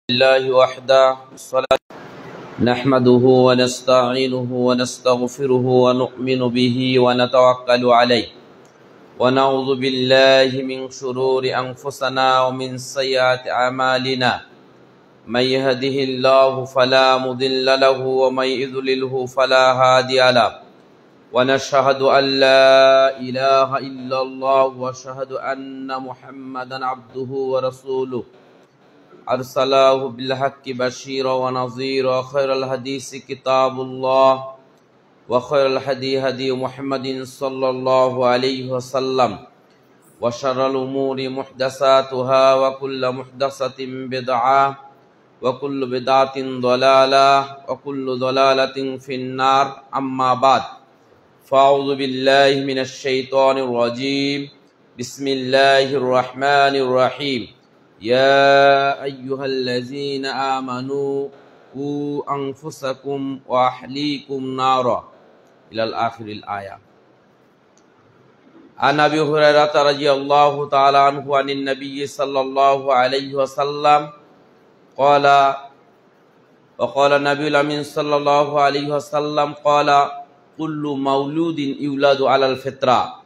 لله وحده نحمده ونستعينه ونستغفره ونؤمن به ونتوكل عليه ونعوذ بالله من شرور أنفسنا ومن سيئات أعمالنا من يهده الله فلا مضل له ومن يضلله فلا هادي له ونشهد أن لا إله إلا الله وأشهد أن محمدا عبده ورسوله أرسله بالحق بشيرا ونظيرا خير الحديث كتاب الله وخير الهدي هدي محمد صلى الله عليه وسلم وشر الأمور محدثاتها وكل محدثة بدعة وكل بدعة ضلالة وكل ضلالة في النار أما بعد فأعوذ بالله من الشيطان الرجيم بسم الله الرحمن الرحيم يا أيها الذين آمنوا قوا أنفسكم وأهليكم نارا إلى الآخر الآية. عن أبي هريرة رضي الله تعالى عنه عن النبي صلى الله عليه وسلم قال وقال النبي الأمين صلى الله عليه وسلم قال كل مولود يولد على الفطرة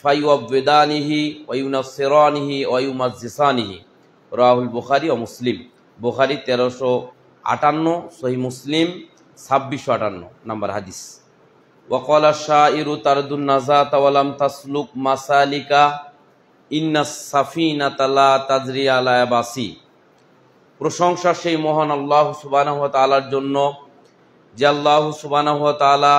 فيعبدانه وينصرانه ويمجسانه رواه البخاري ومسلم. বুখারী 1358, সহিহ মুসলিম 2658 নম্বর হাদিস। وقال الشاعر ترد النزات ولم تسلك مسالك إن السفينة لا تجري على يابسي। প্রশংসা সেই মহান আল্লাহ সুবহানাহু ওয়া তাআলার জন্য যে আল্লাহ সুবহানাহু ওয়া তাআলা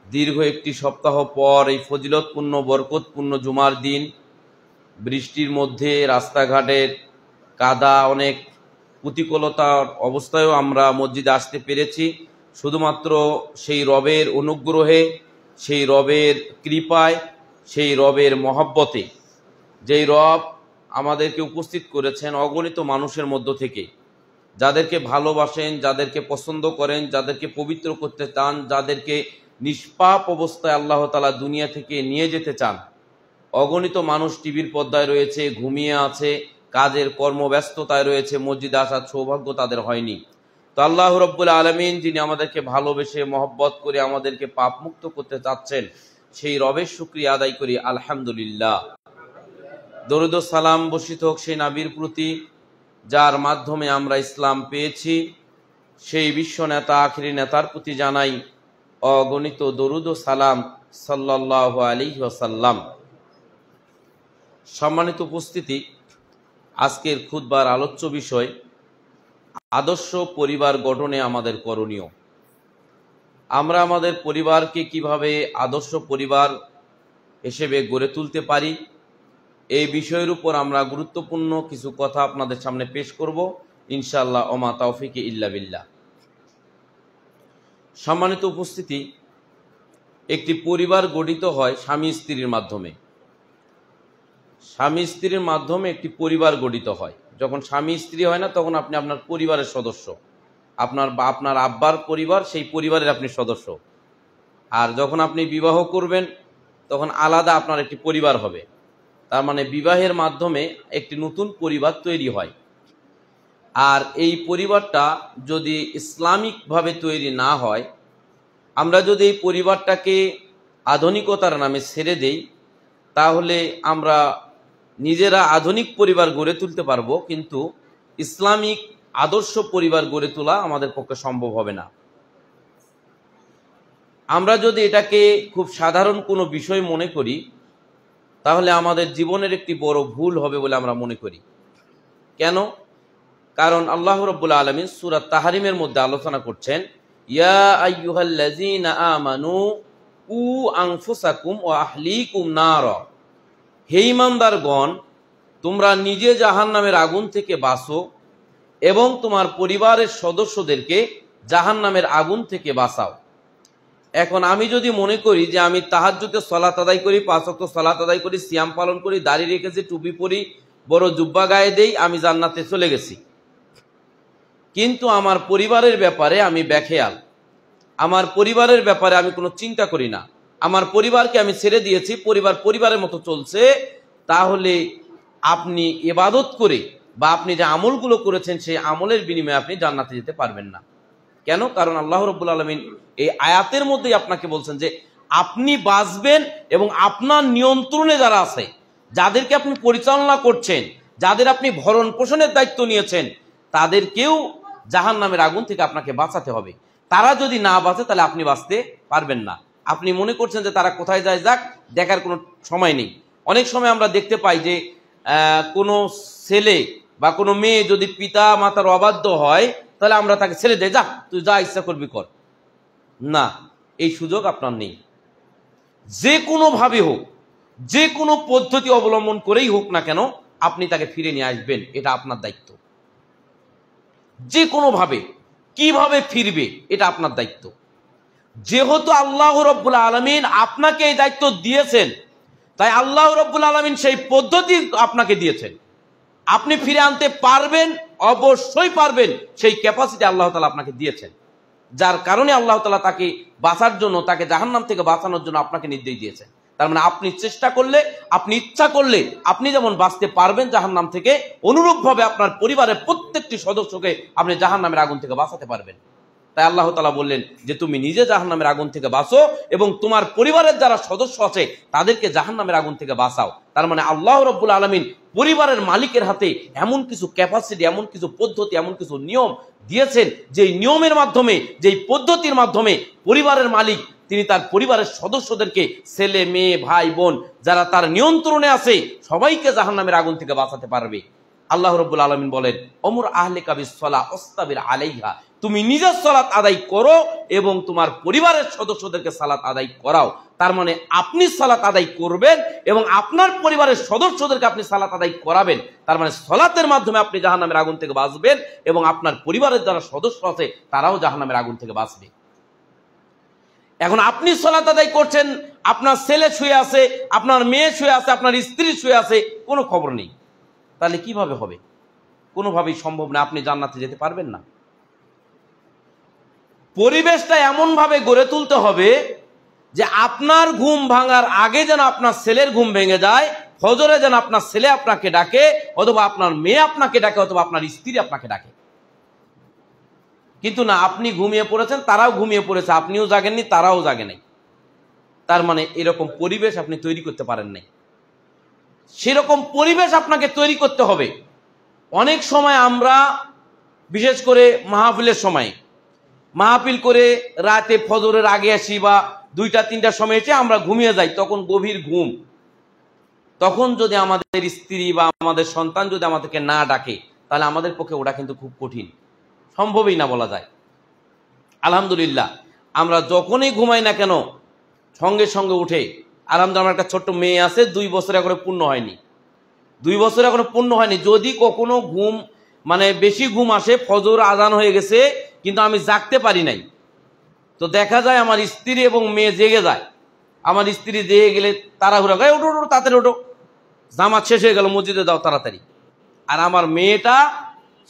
দীর্ঘ একটি সপ্তাহ পর এই ফজিলতপূর্ণ বরকতপূর্ণ জুমার দিন বৃষ্টির মধ্যে রাস্তাঘাটের কাদা অনেক প্রতিকূলতার অবস্থায়ও আমরা মসজিদে আসতে পেরেছি শুধুমাত্র সেই রবের অনুগ্রহে, সেই রবের কৃপায়, সেই রবের মহব্বতে। যেই রব আমাদেরকে উপস্থিত করেছেন অগণিত মানুষের মধ্য থেকে, যাদেরকে ভালোবাসেন, যাদেরকে পছন্দ করেন, যাদেরকে পবিত্র করতে চান, যাদেরকে নিষ্পাপ অবস্থায় আল্লাহ তাআলা দুনিয়া থেকে নিয়ে যেতে চান। অগণিত মানুষ টিভির পর্দায় রয়েছে, ঘুমিয়ে আছে, কাজের কর্মব্যস্ততায় রয়েছে, মসজিদে আসার সৌভাগ্য তাদের হয়নি। তো আল্লাহ রাব্বুল আলামিন যিনি আমাদেরকে ভালোবেসে মহব্বত করে আমাদেরকে পাপমুক্ত করতে চাচ্ছেন, সেই রবের শুকরিয়া আদায় করি আলহামদুলিল্লাহ। দরুদ ও সালাম বর্ষিত হোক সেই নবীর প্রতি যার মাধ্যমে আমরা ইসলাম পেয়েছি। সেই বিশ্ব নেতা আখিরি নেতার প্রতি জানাই অগণিত দরুদ ও সালাম সাল্লাল্লাহু আলাইহি ওয়াসাল্লাম। সম্মানিত উপস্থিতি, আজকের খুতবার আলোচ্য বিষয় আদর্শ পরিবার গঠনে আমাদের করণীয়। আমরা আমাদের পরিবারকে কিভাবে আদর্শ পরিবার হিসেবে গড়ে তুলতে পারি, এই বিষয়ের উপর আমরা গুরুত্বপূর্ণ কিছু কথা আপনাদের সামনে পেশ করব ইনশাআল্লাহ। ওমা তাওফিক ইল্লা বিল্লাহ। সম্মানিত উপস্থিতি, একটি পরিবার গঠিত হয় স্বামী স্ত্রীর মাধ্যমে। স্বামী স্ত্রীর মাধ্যমে একটি পরিবার গঠিত হয়। যখন স্বামী স্ত্রী হয় না, তখন আপনি আপনার পরিবারের সদস্য, আপনার আব্বার পরিবার, সেই পরিবারের আপনি সদস্য। আর যখন আপনি বিবাহ করবেন, তখন আলাদা আপনার একটি পরিবার হবে। তার মানে বিবাহের মাধ্যমে একটি নতুন পরিবার তৈরি হয়। আর এই পরিবারটা যদি ইসলামিকভাবে তৈরি না হয়, আমরা যদি এই পরিবারটাকে আধুনিকতার নামে ছেড়ে দেই, তাহলে আমরা নিজেরা আধুনিক পরিবার গড়ে তুলতে পারবো, কিন্তু ইসলামিক আদর্শ পরিবার গড়ে তোলা আমাদের পক্ষে সম্ভব হবে না। আমরা যদি এটাকে খুব সাধারণ কোনো বিষয় মনে করি, তাহলে আমাদের জীবনের একটি বড় ভুল হবে বলে আমরা মনে করি। কেন? কারণ আল্লাহ রাব্বুল আলামিন সূরা তাহরিমের মধ্যে আলোচনা করছেন, ইয়া আইয়ুহাল্লাযীনা আমানু কু আনফুসাকুম ওয়া আহলিকুম নারা। হে ঈমানদারগণ, তোমরা নিজে জাহান্নামের আগুন থেকে বাঁচো এবং তোমার পরিবারের সদস্যদেরকে জাহান্নামের আগুন থেকে বাঁচাও। এখন আমি যদি মনে করি যে আমি তাহাজ্জুদে সালাত আদায় করি, 5 ওয়াক্ত সালাত আদায় করি, সিয়াম পালন করি, দাড়ি রেখেছি, টুপি পরি, বড় জুব্বা গায়ে দেই, আমি জান্নাতে চলে গেছি, কিন্তু আমার পরিবারের ব্যাপারে আমি বেখেয়াল, আমার পরিবারের ব্যাপারে আমি কোনো চিন্তা করি না, আমার পরিবারকে আমি ছেড়ে দিয়েছি, পরিবারের মতো চলছে, তাহলে আপনি ইবাদত করে বা আপনি যে আমলগুলো করেছেন সেই আমলের বিনিময়ে আপনি জান্নাতে যেতে পারবেন না। কেন? কারণ আল্লাহ রাব্বুল আলামিন এই আয়াতের মধ্যেই আপনাকে বলছেন যে আপনি বাঁচবেন এবং আপনার নিয়ন্ত্রণে যারা আছে, যাদেরকে আপনি পরিচালনা করছেন, যাদের আপনি ভরণ পোষণের দায়িত্ব নিয়েছেন, তাদেরকেও জাহান্নামের আগুন থেকে আপনাকে বাঁচাতে হবে। তারা যদি না বাঁচে তাহলে আপনি বাঁচতে পারবেন না। আপনি মনে করছেন যে তারা কোথায় যায় যাক, দেখার কোনো সময় নেই। অনেক সময় আমরা দেখতে পাই যে কোনো ছেলে বা কোনো মেয়ে যদি পিতা মাতার অবাধ্য হয়, তাহলে আমরা তাকে ছেড়ে দেয়, যা তুই যা ইচ্ছা করবি কর। না, এই সুযোগ আপনার নেই। যে কোনোভাবে হোক, যে কোনো পদ্ধতি অবলম্বন করেই হোক না কেন, আপনি তাকে ফিরে নিয়ে আসবেন, এটা আপনার দায়িত্ব। যে কোনোভাবে কিভাবে ফিরবে এটা আপনার দায়িত্ব। যেহেতু আল্লাহ রাব্বুল আলামিন আপনাকে এই দায়িত্ব দিয়েছেন, তাই আল্লাহ রাব্বুল আলামিন সেই পদ্ধতি আপনাকে দিয়েছেন। আপনি ফিরে আনতে পারবেন, অবশ্যই পারবেন। সেই ক্যাপাসিটি আল্লাহ তাআলা আপনাকে দিয়েছেন, যার কারণে আল্লাহ তাআলা তাকে বাঁচার জন্য, তাকে জাহান্নাম থেকে বাঁচানোর জন্য আপনাকে নির্দেশ দিয়েছেন। তার মানে আপনি চেষ্টা করলে, আপনি ইচ্ছা করলে আপনি যেমন বাঁচতে পারবেন জাহান্নাম থেকে, অনুরূপভাবে আপনার পরিবারের প্রত্যেকটি সদস্যকে আপনি জাহান্নামের আগুন থেকে বাঁচাতে পারবেন। তাই আল্লাহ তাআলা বললেন যে তুমি নিজে জাহান্নামের আগুন থেকে বাঁচো এবং তোমার পরিবারের যারা সদস্য আছে তাদেরকে জাহান্নামের আগুন থেকে বাঁচাও। তার মানে আল্লাহ রাব্বুল আলামিন পরিবারের মালিকের হাতে এমন কিছু ক্যাপাসিটি, এমন কিছু পদ্ধতি, এমন কিছু নিয়ম দিয়েছেন, যেই নিয়মের মাধ্যমে, যেই পদ্ধতির মাধ্যমে পরিবারের মালিক তিনি তার পরিবারের সদস্যদেরকে, ছেলে মেয়ে ভাই বোন যারা তার নিয়ন্ত্রণে আছে, সবাইকে জাহান্নামের আগুন থেকে বাঁচাতে পারবে। আল্লাহ রাব্বুল আলামিন বলেন, ওমর আহলিকা বিসসালাহ ওয়াসতাবির আলাইহা, তুমি নিজের সালাত আদায় করো এবং তোমার পরিবারের সদস্যদেরকে সালাত আদায় করাও। তার মানে আপনি সালাত আদায় করবেন এবং আপনার পরিবারের সদস্যদেরকে আপনি সালাত আদায় করাবেন। তার মানে সালাতের মাধ্যমে আপনি জাহান্নামের আগুন থেকে বাঁচবেন এবং আপনার পরিবারের যারা সদস্য আছে তারাও জাহান্নামের আগুন থেকে বাঁচবে। এখন আপনি সালাত আদায় করছেন, আপনার ছেলে শুয়ে আছে, আপনার মেয়ে শুয়ে আছে, আপনার স্ত্রী শুয়ে আছে, কোনো খবর নেই, তাহলে কিভাবে হবে? কোনোভাবেই সম্ভব না, আপনি জান্নাতে যেতে পারবেন না। পরিবেশটা এমন ভাবে গড়ে তুলতে হবে যে আপনার ঘুম ভাঙার আগে যেন আপনার ছেলের ঘুম ভেঙে যায়, ফজরে যেন আপনার ছেলে আপনাকে ডাকে, অথবা আপনার মেয়ে আপনাকে ডাকে, অথবা আপনার স্ত্রী আপনাকে ডাকে। কিন্তু না, আপনি ঘুমিয়ে পড়েছেন, তারাও ঘুমিয়ে পড়েছে, আপনিও জাগেননি, তারাও জাগে নাই। তার মানে এরকম পরিবেশ আপনি তৈরি করতে পারেন নাই। সেরকম পরিবেশ আপনাকে তৈরি করতে হবে। অনেক সময় আমরা, বিশেষ করে মাহফিলের সময়, মাহফিল করে রাতে ফজরের আগে আসি বা 2টা-3টার সময় এসে আমরা ঘুমিয়ে যাই, তখন গভীর ঘুম। তখন যদি আমাদের স্ত্রী বা আমাদের সন্তান যদি আমাদেরকে না ডাকে, তাহলে আমাদের পক্ষে ওটা কিন্তু খুব কঠিন, সম্ভবই না বলা যায়। আলহামদুলিল্লাহ, আমরা যখনই ঘুমাই না কেন সঙ্গে সঙ্গে উঠে, আলহামদুলিল্লাহ আমার একটা ছোট্ট মেয়ে আছে, 2 বছর এখনো পূর্ণ হয়নি, 2 বছর এখনো পূর্ণ হয়নি। যদি কখনো ঘুম মানে বেশি ঘুম আসে, ফজর আজান হয়ে গেছে কিন্তু আমি জাগতে পারি নাই, তো দেখা যায় আমার স্ত্রী এবং মেয়ে জেগে যায়। আমার স্ত্রী জেগে গেলে তাড়াহুড়া করে, ওঠো ওঠো তাড়াতাড়ি ওঠো, জামাত শেষ হয়ে গেল, মসজিদে যাও তাড়াতাড়ি। আর আমার মেয়েটা,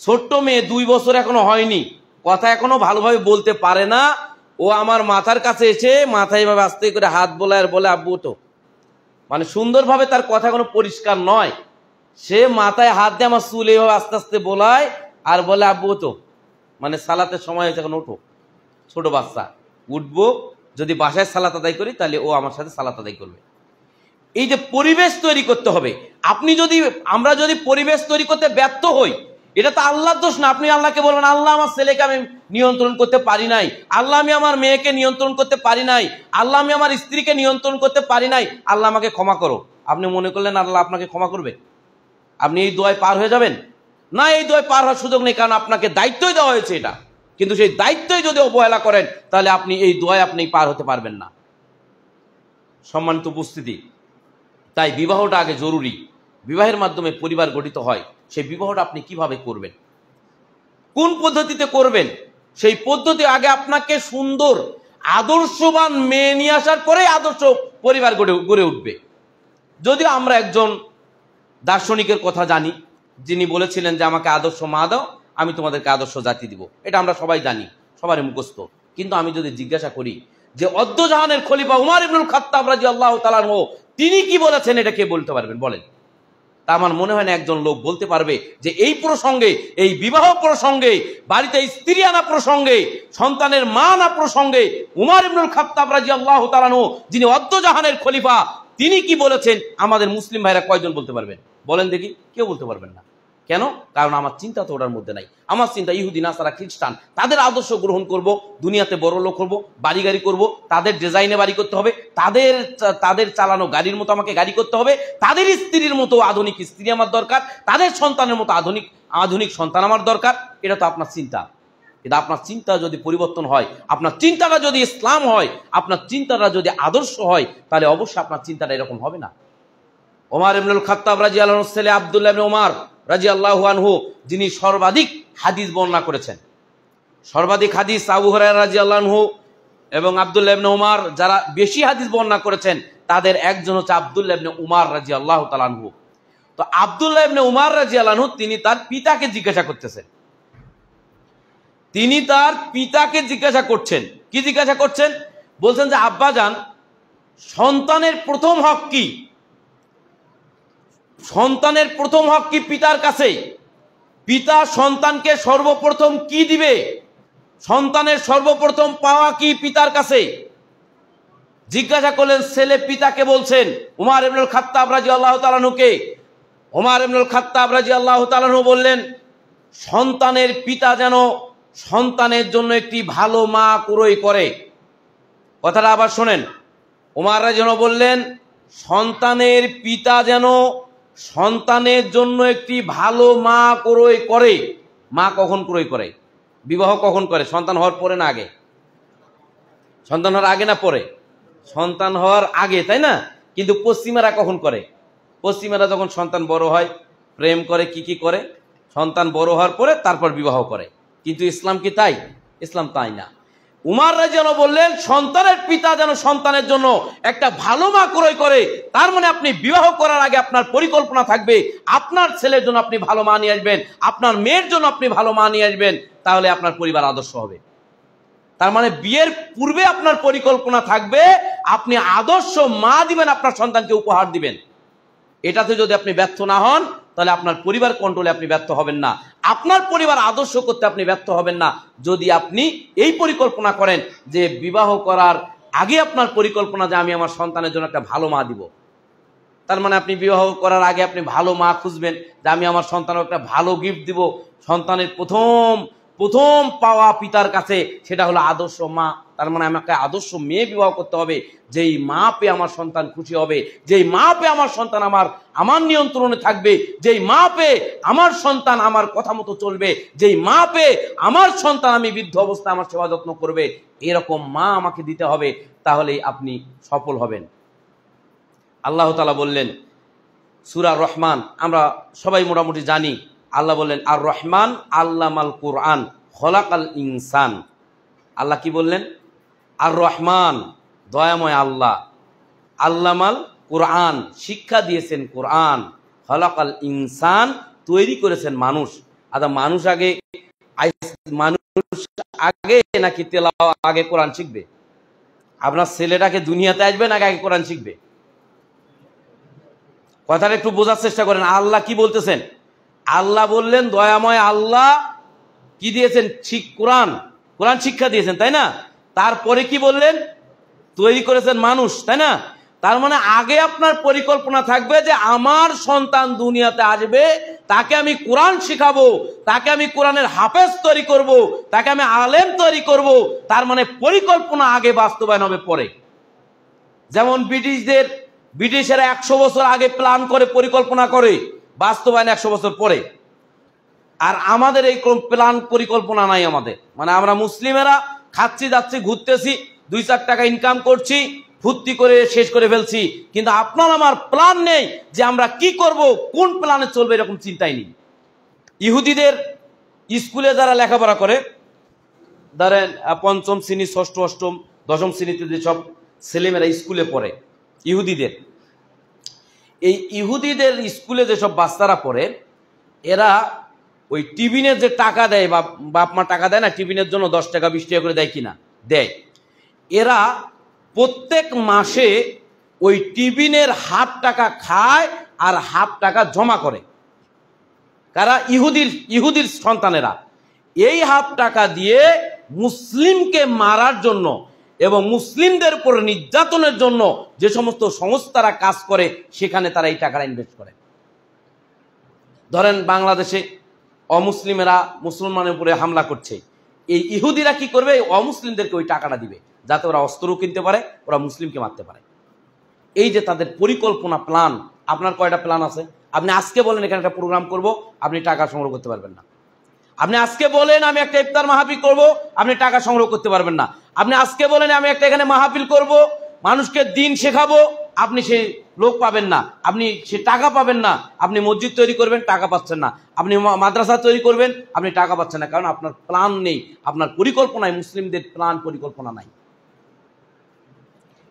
ছোট্ট মেয়ে, 2 বছর এখনো হয়নি, কথা এখনো ভালোভাবে বলতে পারে না। ও আমার মাথার কাছে এসে মাথায় এভাবে আস্তে করে হাত বোলায় আর বলে, আব্বু ওঠো। মানে সুন্দরভাবে তার কথা এখনো পরিষ্কার নয়, সে মাথায় হাত দিয়ে আমার চুল এইভাবে আস্তে আস্তে বোলায় আর বলে, আব্বু ওঠো। মানে সালাতের সময় হয়েছে, এখন ওঠো। ছোট বাচ্চা, উঠবো, যদি বাসায় সালাত আদায় করি তাহলে ও আমার সাথে সালাত আদায় করবে। এই যে পরিবেশ তৈরি করতে হবে, আমরা যদি পরিবেশ তৈরি করতে ব্যর্থ হই, এটা তো আল্লাহর দোষ না। আপনি আল্লাহকে বলবেন, আল্লাহ আমার ছেলেকে আমি নিয়ন্ত্রণ করতে পারি নাই, আল্লাহ আমি আমার মেয়েকে নিয়ন্ত্রণ করতে পারি নাই, আল্লাহ আমি আমার স্ত্রীকে নিয়ন্ত্রণ করতে পারি নাই, আল্লাহ আমাকে ক্ষমা করো। আপনি মনে করলেন আল্লাহ আপনাকে ক্ষমা করবে? আপনি এই দোয়ায় পার হয়ে যাবেন না? এই দোয়ায় পার হওয়ার সুযোগ নেই, কারণ আপনাকে দায়িত্বই দেওয়া হয়েছে এটা। কিন্তু সেই দায়িত্বই যদি অবহেলা করেন, তাহলে আপনি এই দোয়ায় আপনি পার হতে পারবেন না। সম্মানিত উপস্থিতি, তাই বিবাহটা আগে জরুরি। বিবাহের মাধ্যমে পরিবার গঠিত হয়। সেই বিবাহটা আপনি কিভাবে করবেন, কোন পদ্ধতিতে করবেন, সেই পদ্ধতি আগে আপনাকে সুন্দর আদর্শবান মেয়ে নিয়ে আসার পরেই আদর্শ পরিবার গড়ে উঠবে। যদিও আমরা একজন দার্শনিকের কথা জানি, যিনি বলেছিলেন যে আমাকে আদর্শ মা দাও, আমি তোমাদেরকে আদর্শ জাতি দিব। এটা আমরা সবাই জানি, সবারই মুখস্থ। কিন্তু আমি যদি জিজ্ঞাসা করি যে অদ্যজাহানের খলিফা উমর ইবনুল খাত্তাব রাদিয়াল্লাহু তাআলা আনহু তিনি কি বলেছেন, এটা কে বলতে পারবেন? বলেন। তা আমার মনে হয় না একজন লোক বলতে পারবে যে এই প্রসঙ্গে, এই বিবাহ প্রসঙ্গে, বাড়িতে স্ত্রী আনা প্রসঙ্গে, সন্তানের মা আনা প্রসঙ্গে উমর ইবনুল খাত্তাব রাদিয়াল্লাহু তাআলা আনহু, যিনি অদ্দজাহানের খলিফা, তিনি কি বলেছেন আমাদের মুসলিম ভাইরা কয়জন বলতে পারবেন? বলেন দেখি। কেউ বলতে পারবেন না। কেন? কারণ আমার চিন্তা তো ওটার মধ্যে নাই। আমার চিন্তা ইহুদি, নাসারা, খ্রিস্টান, তাদের আদর্শ গ্রহণ করব, দুনিয়াতে বড় লোক করবো, বাড়ি গাড়ি করবো, তাদের ডিজাইনে বাড়ি করতে হবে, তাদের চালানো গাড়ির মতো আমাকে গাড়ি করতে হবে, তাদের স্ত্রীর মতো আধুনিক স্ত্রী আমার দরকার, তাদের সন্তানের মতো আধুনিক সন্তান আমার দরকার। এটা তো আপনার চিন্তা। কিন্তু আপনার চিন্তা যদি পরিবর্তন হয়, আপনার চিন্তাটা যদি ইসলাম হয়, আপনার চিন্তাটা যদি আদর্শ হয়, তাহলে অবশ্যই আপনার চিন্তাটা এরকম হবে না। ওমর ইবনুল খাত্তাব রাদিয়াল্লাহু আনহু ছেলে আব্দুল্লাহ ইবনে ওমর রাদিয়াল্লাহু আনহু, যিনি সর্বাধিক হাদিস বর্ণনা করেছেন, সর্বাধিক হাদিস আবু হুরায়রা রাদিয়াল্লাহু আনহু এবং আব্দুল্লাহ ইবনে ওমর, যারা বেশি হাদিস বর্ণনা করেছেন তাদের একজন হচ্ছে আব্দুল্লাহ ইবনে ওমর রাদিয়াল্লাহু তাআলা আনহু। তো আব্দুল্লাহ ইবনে ওমর রাদিয়াল্লাহু আনহু তিনি তার পিতাকে জিজ্ঞাসা করতেছেন। তিনি তার পিতাকে জিজ্ঞাসা করছেন। কি জিজ্ঞাসা করছেন? বলছেন যে আব্বাজান, সন্তানের প্রথম হক কি? সন্তানের প্রথম হক কি পিতার কাছে? পিতা সন্তানকে সর্বপ্রথম কি দিবে? সন্তানের সর্বপ্রথম পাওয়া কি পিতার কাছে? জিজ্ঞাসা করলেন। ছেলে পিতাকে বলছেন, উমর ইবনুল খাত্তাব রাদিয়াল্লাহু তাআলা আনহুকে। উমর ইবনুল খাত্তাব রাদিয়াল্লাহু তাআলা আনহু বললেন, সন্তানের পিতা যেন সন্তানের জন্য একটি ভালো মা ক্রয় করে। কথাটা আবার শোনেন। উমর রাদিয়াল্লাহু বললেন, সন্তানের পিতা যেন সন্তানের জন্য একটি ভালো মা ক্রয় করে। মা কখন ক্রয় করে? বিবাহ কখন করে? সন্তান হওয়ার পরে না আগে? সন্তান হওয়ার আগে না পরে? সন্তান হওয়ার আগে, তাই না? কিন্তু পশ্চিমারা কখন করে? পশ্চিমারা যখন সন্তান বড় হয়, প্রেম করে, কি করে, সন্তান বড় হওয়ার পরে তারপর বিবাহ করে। কিন্তু ইসলাম কি তাই? ইসলাম তাই না। উমর রাদিয়াল্লাহু বললেন, সন্তানের পিতা যেন সন্তানের জন্য একটা ভালো মা ক্রয় করে। তার মানে আপনি বিবাহ করার আগে আপনার পরিকল্পনা থাকবে, আপনার ছেলের জন্য আপনি ভালো মা নিয়ে আসবেন, আপনার মেয়ের জন্য আপনি ভালো মা নিয়ে আসবেন, তাহলে আপনার পরিবার আদর্শ হবে। তার মানে বিয়ের পূর্বে আপনার পরিকল্পনা থাকবে, আপনি আদর্শ মা দিবেন, আপনার সন্তানকে উপহার দিবেন। এটাতে যদি আপনি ব্যর্থ না হন, তাহলে আপনার পরিবার কন্ট্রোলে আপনি ব্যর্থ হবেন না, আপনার পরিবার আদর্শ করতে আপনি ব্যর্থ হবেন না। যদি আপনি এই পরিকল্পনা করেন যে বিবাহ করার আগে আপনার পরিকল্পনা যে আমি আমার সন্তানের জন্য একটা ভালো মা দিব, তার মানে আপনি বিবাহ করার আগে আপনি ভালো মা খুঁজবেন, যে আমি আমার সন্তানকে একটা ভালো গিফট দিব। সন্তানের প্রথম পাওয়া পিতার কাছে সেটা হলো আদর্শ মা। তার মানে আমাকে আদর্শ মেয়ে বিবাহ করতে হবে, যেই মা পেয়ে আমার সন্তান খুশি হবে, যেই মা পেয়ে আমার সন্তান আমার নিয়ন্ত্রণে থাকবে, যেই মা পেয়ে আমার সন্তান আমার কথা মতো চলবে, যেই মা পেয়ে আমার সন্তান আমি বৃদ্ধ অবস্থায় আমার সেবা যত্ন করবে, এরকম মা আমাকে দিতে হবে, তাহলেই আপনি সফল হবেন। আল্লাহ তাআলা বললেন সূরা রহমান, আমরা সবাই মোটামুটি জানি, আল্লাহ বললেন আর রহমান আল্লামাল কুরআন খলাকাল ইনসান। আল্লাহ কি বললেন? আর রহমান, দয়াময় আল্লাহ, আল্লামাল কুরআন, শিক্ষা দিয়েছেন কোরআন, খলাকাল ইনসান, তৈরি করেছেন মানুষ। আচ্ছা, মানুষ আগে নাকি তেলাওয়াত আগে কোরআন শিখবে? আপনার ছেলেটাকে দুনিয়াতে আসবে নাকি আগে কোরআন শিখবে? কথাটা একটু বোঝার চেষ্টা করেন। আল্লাহ কি বলতেছেন? আল্লাহ বললেন দয়াময় আল্লাহ কি দিয়েছেন? কোরআন শিক্ষা দিয়েছেন, তাই না? তারপরে কি বললেন? তৈরি করেছেন মানুষ, তাই না? তার মানে আগে আপনার পরিকল্পনা থাকবে যে আমার সন্তান দুনিয়াতে আসবে, তাকে আমি কোরআন শিখাবো, তাকে আমি কোরআনের হাফেজ তৈরি করব, তাকে আমি আলেম তৈরি করব। তার মানে পরিকল্পনা আগে, বাস্তবায়ন হবে পরে। যেমন ব্রিটিশেরা 100 বছর আগে প্ল্যান করে, পরিকল্পনা করে, বাস্তবায়ন 100 বছর পরে। আর আমাদের এই প্ল্যান পরিকল্পনা নাই আমাদের। মানে আমরা মুসলিমেরা খাচ্ছি, যাচ্ছি, ঘুরতেছি, 2-4 টাকা ইনকাম করছি, ফুর্তি করে শেষ করে ফেলছি, কিন্তু আপনার আমার প্ল্যান নেই যে আমরা কি করব, কোন প্ল্যানে চলবে, এরকম চিন্তাই নেই। ইহুদিদের স্কুলে যারা লেখাপড়া করে, ধরেন 5ম শ্রেণী, 6ষ্ঠ, 8ম, 10ম শ্রেণীতে যেসব ছেলেমেয়েরা স্কুলে পড়ে, ইহুদিদের স্কুলে যেসব বাচ্চারা পড়ে, এরা ওই টিফিনের যে টাকা দেয়, বাপ মা টাকা দেয় না টিফিনের জন্য, 10 টাকা 20 টাকা করে দেয় কিনা, দেয়। এরা প্রত্যেক মাসে ওই টিফিনের হাফ টাকা খায়, আর হাফ টাকা জমা করে। কারা? ইহুদির সন্তানেরা। এই হাফ টাকা দিয়ে মুসলিমকে মারার জন্য এবং মুসলিমদের উপর নির্যাতনের জন্য যে সমস্ত সংস্থারা কাজ করে সেখানে তারা এই টাকাটা ইনভেস্ট করে। ধরেন বাংলাদেশে অমুসলিমেরা মুসলমানের উপরে হামলা করছে, এই ইহুদিরা কি করবে? অমুসলিমদেরকে ওই টাকাটা দিবে যাতে ওরা অস্ত্রও কিনতে পারে, ওরা মুসলিমকে মারতে পারে। এই যে তাদের পরিকল্পনা, প্ল্যান। আপনার কয়টা প্ল্যান আছে? আপনি আজকে বলেন এখানে একটা প্রোগ্রাম করব, আপনি টাকা সংগ্রহ করতে পারবেন না। আপনি আজকে বলেন আমি একটা ইফতার মাহফিল করব, আপনি টাকা সংগ্রহ করতে পারবেন না। আপনি আজকে বলেন আমি একটা এখানে মাহফিল করব, মানুষকে দিন শেখাবো, আপনি সেই লোক পাবেন না, আপনি সে টাকা পাবেন না। আপনি মসজিদ তৈরি করবেন, টাকা পাচ্ছেন না। আপনি মাদ্রাসা তৈরি করবেন, আপনি টাকা পাচ্ছেন না, কারণ আপনার প্ল্যান নেই, আপনার পরিকল্পনায় মুসলিমদের প্ল্যান পরিকল্পনা নাই।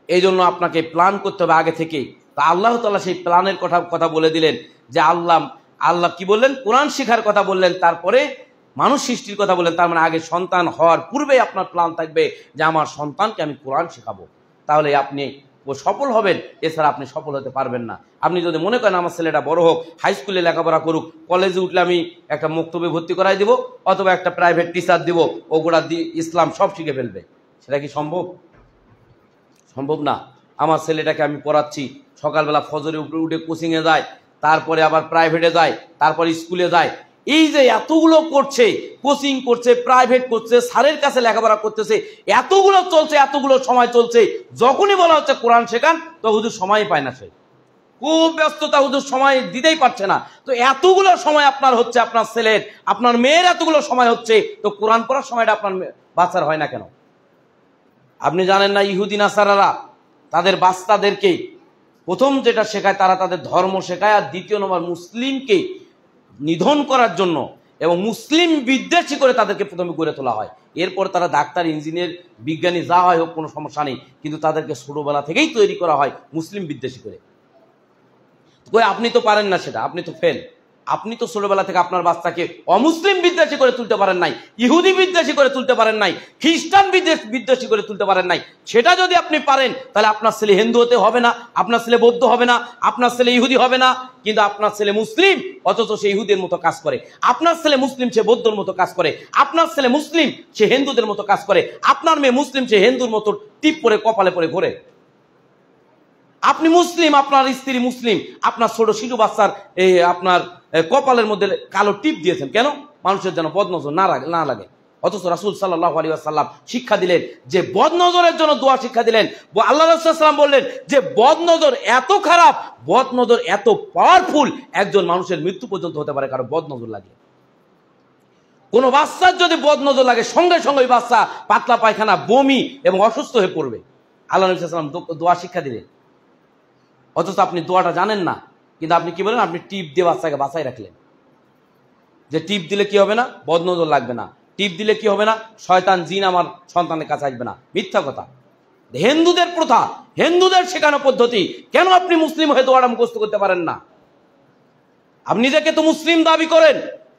এই জন্য আপনাকে প্ল্যান করতে হবে আগে থেকে। তা আল্লাহ তাআলা সেই প্ল্যানের কথা বলে দিলেন যে আল্লাহ কি বললেন? কোরআন শেখার কথা বললেন, তারপরে মানুষ সৃষ্টির কথা বললেন। তার মানে আগে সন্তান হওয়ার পূর্বে আপনার প্ল্যান থাকবে যে আমার সন্তানকে আমি কোরআন শেখাবো, তাহলে আপনি সফল হবেন। এছাড়া আপনি সফল হতে পারবেন না। আপনি যদি মনে করেন আমার ছেলেটা বড় হোক, হাই স্কুলে লেখাপড়া করুক, কলেজে উঠলে আমি একটা মক্তবে ভর্তি করাই দিব অথবা একটা প্রাইভেট টিচার দিব, ওগুলা ইসলাম সব শিখে ফেলবে, সেটা কি সম্ভব? সম্ভব না। আমার ছেলেটাকে আমি পড়াচ্ছি, সকালবেলা ফজরে উঠে কোচিংয়ে যায়, তারপরে আবার প্রাইভেটে যায়, তারপরে স্কুলে যায়। এই যে এতগুলো করছে, কোচিং করছে, প্রাইভেট করছে, স্যারের কাছে লেখাপড়া করতেছে, এতগুলো চলছে, এতগুলো সময় চলছে, যখনই বলা হচ্ছে কোরআন শেখান তো হুজুর সময় পায় না, সে খুব ব্যস্ততা, হুজুর সময় দিতেই পারছে না। তো এতগুলো সময় আপনার হচ্ছে, আপনার ছেলের, আপনার মেয়ের এতগুলো সময় হচ্ছে, তো কোরআন পড়ার সময়টা আপনার বাচ্চার হয় না কেন? আপনি জানেন না ইহুদি নাসারারা তাদের বাচ্চাদেরকে প্রথম যেটা শেখায়, তারা তাদের ধর্ম শেখায়, আর দ্বিতীয় নম্বর মুসলিমকে নিধন করার জন্য এবং মুসলিম বিদ্বেষী করে তাদেরকে প্রথমে গড়ে তোলা হয়। এরপর তারা ডাক্তার, ইঞ্জিনিয়ার, বিজ্ঞানী যা হয় হোক, কোনো সমস্যা নেই, কিন্তু তাদেরকে ছোটবেলা থেকেই তৈরি করা হয় মুসলিম বিদ্বেষী করে। আপনি তো পারেন না সেটা, আপনি তো ফেল। আপনি তো ছোটবেলা থেকে আপনার বাচ্চাকে অমুসলিম বিদ্বেষী করে তুলতে পারেন নাই, ইহুদি বিদ্বেষী করে তুলতে পারেন নাই, খ্রিস্টান বিদ্বেষী করে তুলতে পারেন নাই। সেটা যদি আপনি পারেন, তাহলে আপনার ছেলে হিন্দু হতে হবে না, আপনার ছেলে বৌদ্ধ হবে না, আপনার ছেলে ইহুদি হবে না। কিন্তু আপনার ছেলে মুসলিম, অথচ সে ইহুদের মতো কাজ করে। আপনার ছেলে মুসলিম, সে বৌদ্ধর মতো কাজ করে। আপনার ছেলে মুসলিম, সে হিন্দুদের মতো কাজ করে। আপনার মেয়ে মুসলিম, সে হিন্দুর মতো টিপ পরে কপালে পরে ঘোরে। আপনি মুসলিম, আপনার স্ত্রী মুসলিম, আপনার ছোট শিশু বাচ্চার আপনার কপালের মধ্যে কালো টিপ দিয়েছেন কেন? মানুষের যেন বদনজর না লাগে। অথচ রাসূল সাল্লাল্লাহু আলাইহি ওয়াসাল্লাম শিক্ষা দিলেন যে বদনজরের জন্য দোয়া শিক্ষা দিলেন। আল্লাহ রাসূল সাল্লাল্লাহু আলাইহি ওয়াসাল্লাম বললেন যে বদনজর এত খারাপ, বদনজর এত পাওয়ারফুল, একজন মানুষের মৃত্যু পর্যন্ত হতে পারে কারো বদনজর লাগে। কোনো বাচ্চার যদি বদনজর লাগে, সঙ্গে সঙ্গে ওই বাচ্চা পাতলা পায়খানা, বমি এবং অসুস্থ হয়ে পড়বে। আল্লাহ রাসূল সাল্লাল্লাহু আলাইহি ওয়াসাল্লাম দোয়া শিক্ষা দিলেন, অথচ আপনি দোয়াটা জানেন না। কিন্তু আপনি কি বলেন? আপনি টিপ দিয়ে বাচ্চাকে বাঁচাই রাখলেন, যে টিপ দিলে কি হবে না? বদনজর লাগবে না। টিপ দিলে কি হবে না? শয়তান জিন আমার সন্তানের কাছে আসবে না। মিথ্যা কথা। হিন্দুদের প্রথা, হিন্দুদের শেখানো পদ্ধতি। কেন আপনি মুসলিম হয়ে দোয়াটা মুখস্থ করতে পারেন না? আপনি নিজেকে তো মুসলিম দাবি করেন,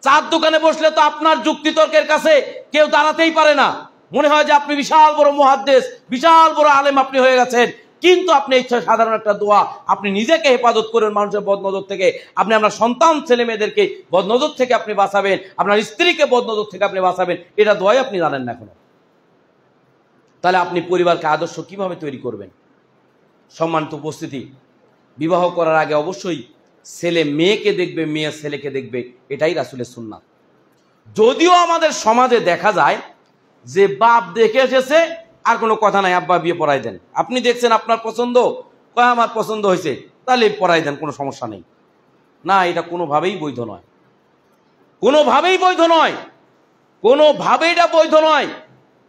চার দোকানে বসলে তো আপনার যুক্তিতর্কের কাছে কেউ দাঁড়াতেই পারে না। মনে হয় যে আপনি বিশাল বড় মুহাদ্দিস, বিশাল বড় আলেম আপনি হয়ে গেছেন। কিন্তু আপনি ইচ্ছা সাধারণ একটা দোয়া, আপনি নিজেকে হেফাজত করেন মানুষের বদনজর থেকে, আপনি আপনার সন্তান ছেলে মেয়েদেরকে বদনজর থেকে আপনি বাঁচাবেন, আপনার স্ত্রীকে বদনজর থেকে আপনি বাঁচাবেন, এটা দোয়াই আপনি জানেন না এখনো। তাহলে আপনি পরিবারকে আদর্শ কিভাবে তৈরি করবেন? সম্মানিত উপস্থিতি, বিবাহ করার আগে অবশ্যই ছেলে মেয়েকে দেখবে, মেয়ে ছেলেকে দেখবে, এটাই রাসূলের সুন্নাত। যদিও আমাদের সমাজে দেখা যায় যে বাপ দেখে এসেছে, আর কোনো কথা নাই, আব্বা বিয়ে পড়াই দেন। আপনি দেখছেন আপনার পছন্দ, আমার পছন্দ হয়েছে, তাহলে পড়াই দেন, কোনো সমস্যা নেই। না, এটা কোনোভাবেই বৈধ নয়, কোনোভাবেই বৈধ নয়, কোনোভাবেই এটা বৈধ নয়।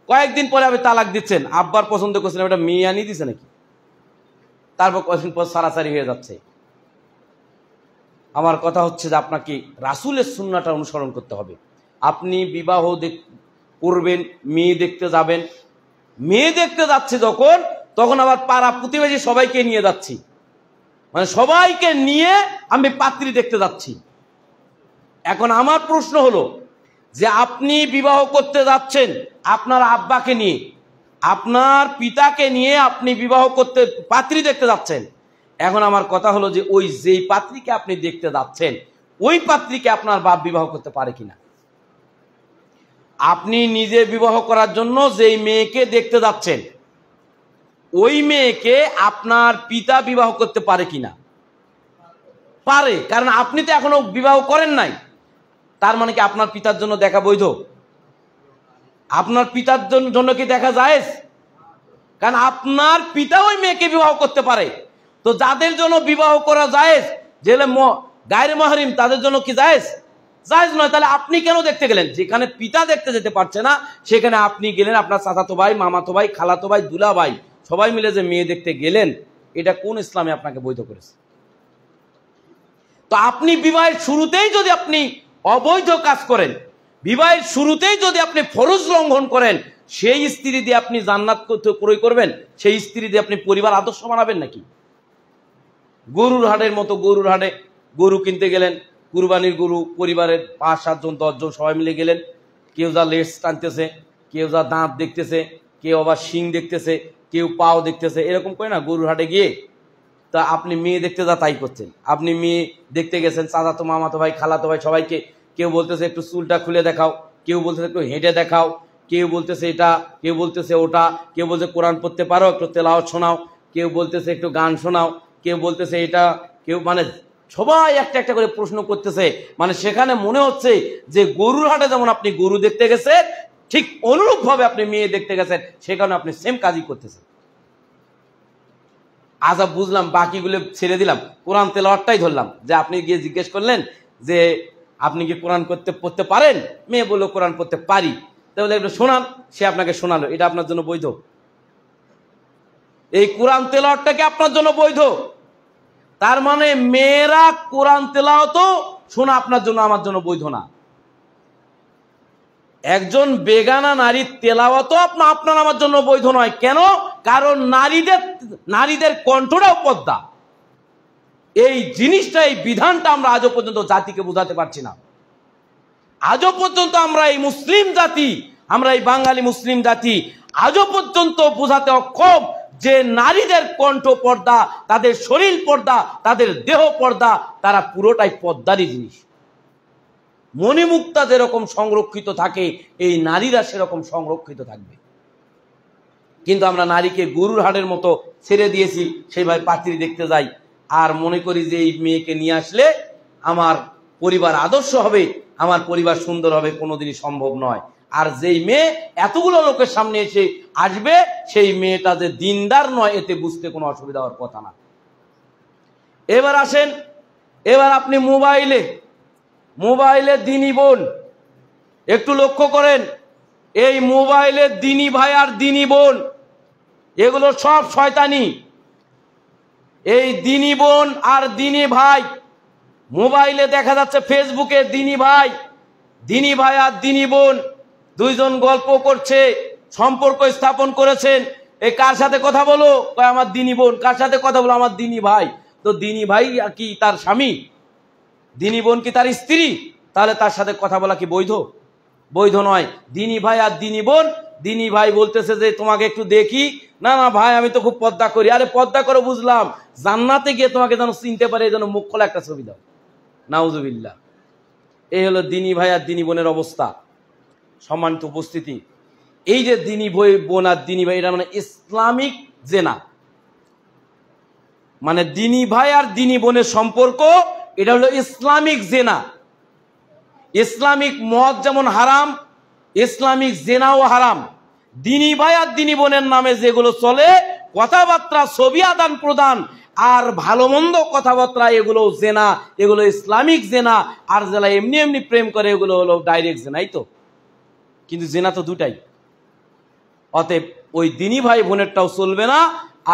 কয়েকদিন পরে আপনি তালাক দিচ্ছেন, আব্বার পছন্দ করছেন, এটা মেয়ে আনিয়ে দিচ্ছে নাকি? তারপর কয়েকদিন পর সারাসারি হয়ে যাচ্ছে। আমার কথা হচ্ছে যে আপনাকে রাসূলের সুন্নাহটা অনুসরণ করতে হবে। আপনি বিবাহ করবেন, মেয়ে দেখতে যাবেন, মেয়ে দেখতে যাচ্ছে যখন, তখন আবার পাড়া প্রতিবেশী সবাইকে নিয়ে যাচ্ছি, মানে সবাইকে নিয়ে আমি পাত্রী দেখতে যাচ্ছি। এখন আমার প্রশ্ন হলো যে আপনি বিবাহ করতে যাচ্ছেন আপনার আব্বাকে নিয়ে, আপনার পিতাকে নিয়ে আপনি বিবাহ করতে পাত্রী দেখতে যাচ্ছেন, এখন আমার কথা হলো যে ওই যেই পাত্রীকে আপনি দেখতে যাচ্ছেন ওই পাত্রীকে আপনার বাপ বিবাহ করতে পারে কিনা? আপনি নিজে বিবাহ করার জন্য যেই মেয়েকে দেখতে যাচ্ছেন ওই মেয়েকে আপনার পিতা বিবাহ করতে পারে কিনা? পারে, কারণ আপনি তো এখনো বিবাহ করেন নাই। তার মানে কি আপনার পিতার জন্য দেখা বৈধ? আপনার পিতার জন্য কি দেখা যায়? কারণ আপনার পিতা ওই মেয়েকে বিবাহ করতে পারে। তো যাদের জন্য বিবাহ করা জায়েজ, যেগুলো গায়রে মাহরিম, তাদের জন্য কি জায়েজ? জায়েজ নয়। তাহলে আপনি কেন দেখতে গেলেন? যেখানে পিতা দেখতে যেতে পারছে না সেখানে আপনি গেলেন, আপনার চাচাতো ভাই, মামাতো ভাই, খালাতো ভাই, দুলা ভাই সবাই মিলে যে মেয়ে দেখতে গেলেন, এটা কোন ইসলামে আপনাকে বৈধ করেছে? তো আপনি বিবাহের শুরুতেই যদি আপনি অবৈধ কাজ করেন, বিবাহের শুরুতেই যদি আপনি ফরজ লঙ্ঘন করেন, সেই স্ত্রী দিয়ে আপনি জান্নাত ক্রয় করবেন? সেই স্ত্রী দিয়ে আপনি পরিবার আদর্শ বানাবেন নাকি? গরুর হাটের মতো গরুর হাটে গরু কিনতে গেলেন, কুরবানির গরু, পরিবারের 5-7 জন 10 জন সবাই মিলে গেলেন। কেউ যা লেজ টানতেছে, কেউ যা দাঁত দেখতেছে, কেউ আবার শিং দেখতেছে, কেউ পাও দেখতেছে, এরকম করে না গরুর হাটে গিয়ে। তা আপনি মেয়ে দেখতে যা তাই করছেন। আপনি মেয়ে দেখতে গেছেন, চাচাতো মামাতো ভাই, খালাতো ভাই সবাইকে, কেউ বলতেছে একটু চুলটা খুলে দেখাও, কেউ বলতেছে একটু হেঁটে দেখাও, কেউ বলতেছে এটা, কেউ বলতেছে ওটা, কেউ বলছে কোরআন পড়তে পারো, একটু তেলাওয়াত শোনাও, কেউ বলতেছে একটু গান শোনাও, কেউ বলতেছে এটা, কেউ মানে সবাই একটা একটা করে প্রশ্ন করতেছে। মানে সেখানে মনে হচ্ছে যে গরুর হাটে যেমন আপনি গরু দেখতে গেছেন, ঠিক অনুরূপ ভাবে আপনি মেয়ে দেখতে গেছেন, সেখানে আপনি সেম কাজই করতেছেন। আজব বুঝলাম, বাকিগুলো ছেড়ে দিলাম, কোরআন তেলাওয়াতটাই ধরলাম। যে আপনি গিয়ে জিজ্ঞেস করলেন যে আপনি কি কোরআন পড়তে পারেন? মেয়ে বললো কোরআন পড়তে পারি। তাহলে একটু শোনান, সে আপনাকে শোনালো, এটা আপনার জন্য বৈধ? এই কোরআন তেলাওয়াতটা কি আপনার জন্য বৈধ? তার মানে মেয়েরা কোরআন তেলাওয়াত শোনা আপনার জন্য, আমার জন্য বৈধ না। একজন বেগানা নারীর তেলাওয়াত আপনার আমার জন্য বৈধ নয়। কেন? কারণ নারীদের কণ্ঠটাও পর্দা। এই জিনিসটা, এই বিধানটা আমরা আজও পর্যন্ত জাতিকে বোঝাতে পারছি না। আজও পর্যন্ত আমরা এই মুসলিম জাতি, আমরা এই বাঙালি মুসলিম জাতি আজও পর্যন্ত বোঝাতে অক্ষম যে নারীদের কণ্ঠ পর্দা, তাদের শরীর পর্দা, তাদের দেহ পর্দা, তারা পুরোটাই পর্দারই জিনিস। মণিমুক্তা যেরকম সংরক্ষিত থাকে, এই নারীরা সেরকম সংরক্ষিত থাকবে। কিন্তু আমরা নারীকে গরুর হাটের মতো ছেড়ে দিয়েছি, সেইভাবে পাত্রী দেখতে যাই আর মনে করি যে এই মেয়েকে নিয়ে আসলে আমার পরিবার আদর্শ হবে, আমার পরিবার সুন্দর হবে। কোনোদিনই সম্ভব নয়। আর যেই মেয়ে এতগুলো লোকের সামনে এসে আসবে, সেই মেয়েটা যে দিনদার নয়, এতে বুঝতে কোনো অসুবিধা হওয়ার কথা না। এবার আসেন, এবার আপনি মোবাইলে দিনী বোন, একটু লক্ষ্য করেন, এই মোবাইলে দিনী ভাই আর দিনী বোন, এগুলো সব শয়তানি। এই দিনী বোন আর দিনী ভাই, মোবাইলে দেখা যাচ্ছে ফেসবুকে দিনী ভাই আর দিনী বোন দুইজন গল্প করছে, সম্পর্ক স্থাপন করেছেন। এই কার সাথে কথা বলো? আমার দিনী বোন। কার সাথে কথা বলো? আমার দিনী ভাই। তো দিনী ভাই কি তার স্বামী? দিনী বোন কি তার স্ত্রী? তাহলে তার সাথে কথা বলা কি বৈধ? বৈধ নয়। দিনী ভাই আর দিনী বোন, দিনী ভাই বলতেছে যে তোমাকে একটু দেখি, না না ভাই আমি তো খুব পর্দা করি। আরে পর্দা করে বুঝলাম, জান্নাতে গিয়ে তোমাকে যেন চিনতে পারে, এই জন্য মুখ খোলা একটা ছবি দাও। নাউজুবিল্লাহ। এই হলো দিনী ভাই আর দিনী বোনের অবস্থা। সম্মানিত উপস্থিতি, এই যে দিনী বোন আর দিনী ভাই, এটা মানে ইসলামিক জেনা। মানে দিনী ভাই আর দিনী বোনের সম্পর্ক, এটা হলো ইসলামিক জেনা। ইসলামিক মদ যেমন হারাম, ইসলামিক জেনাও হারাম। দিনী ভাই আর দিনী বোনের নামে যেগুলো চলে, কথাবার্তা, ছবি আদান প্রদান আর ভালো মন্দ কথাবার্তা, এগুলো জেনা, এগুলো ইসলামিক জেনা। আর যারা এমনি এমনি প্রেম করে, এগুলো হলো ডাইরেক্ট জেনাই। তো কিন্তু জেনা তো দুটাই। অতএব ওই দিনী ভাই বোনেরটাও চলবে না,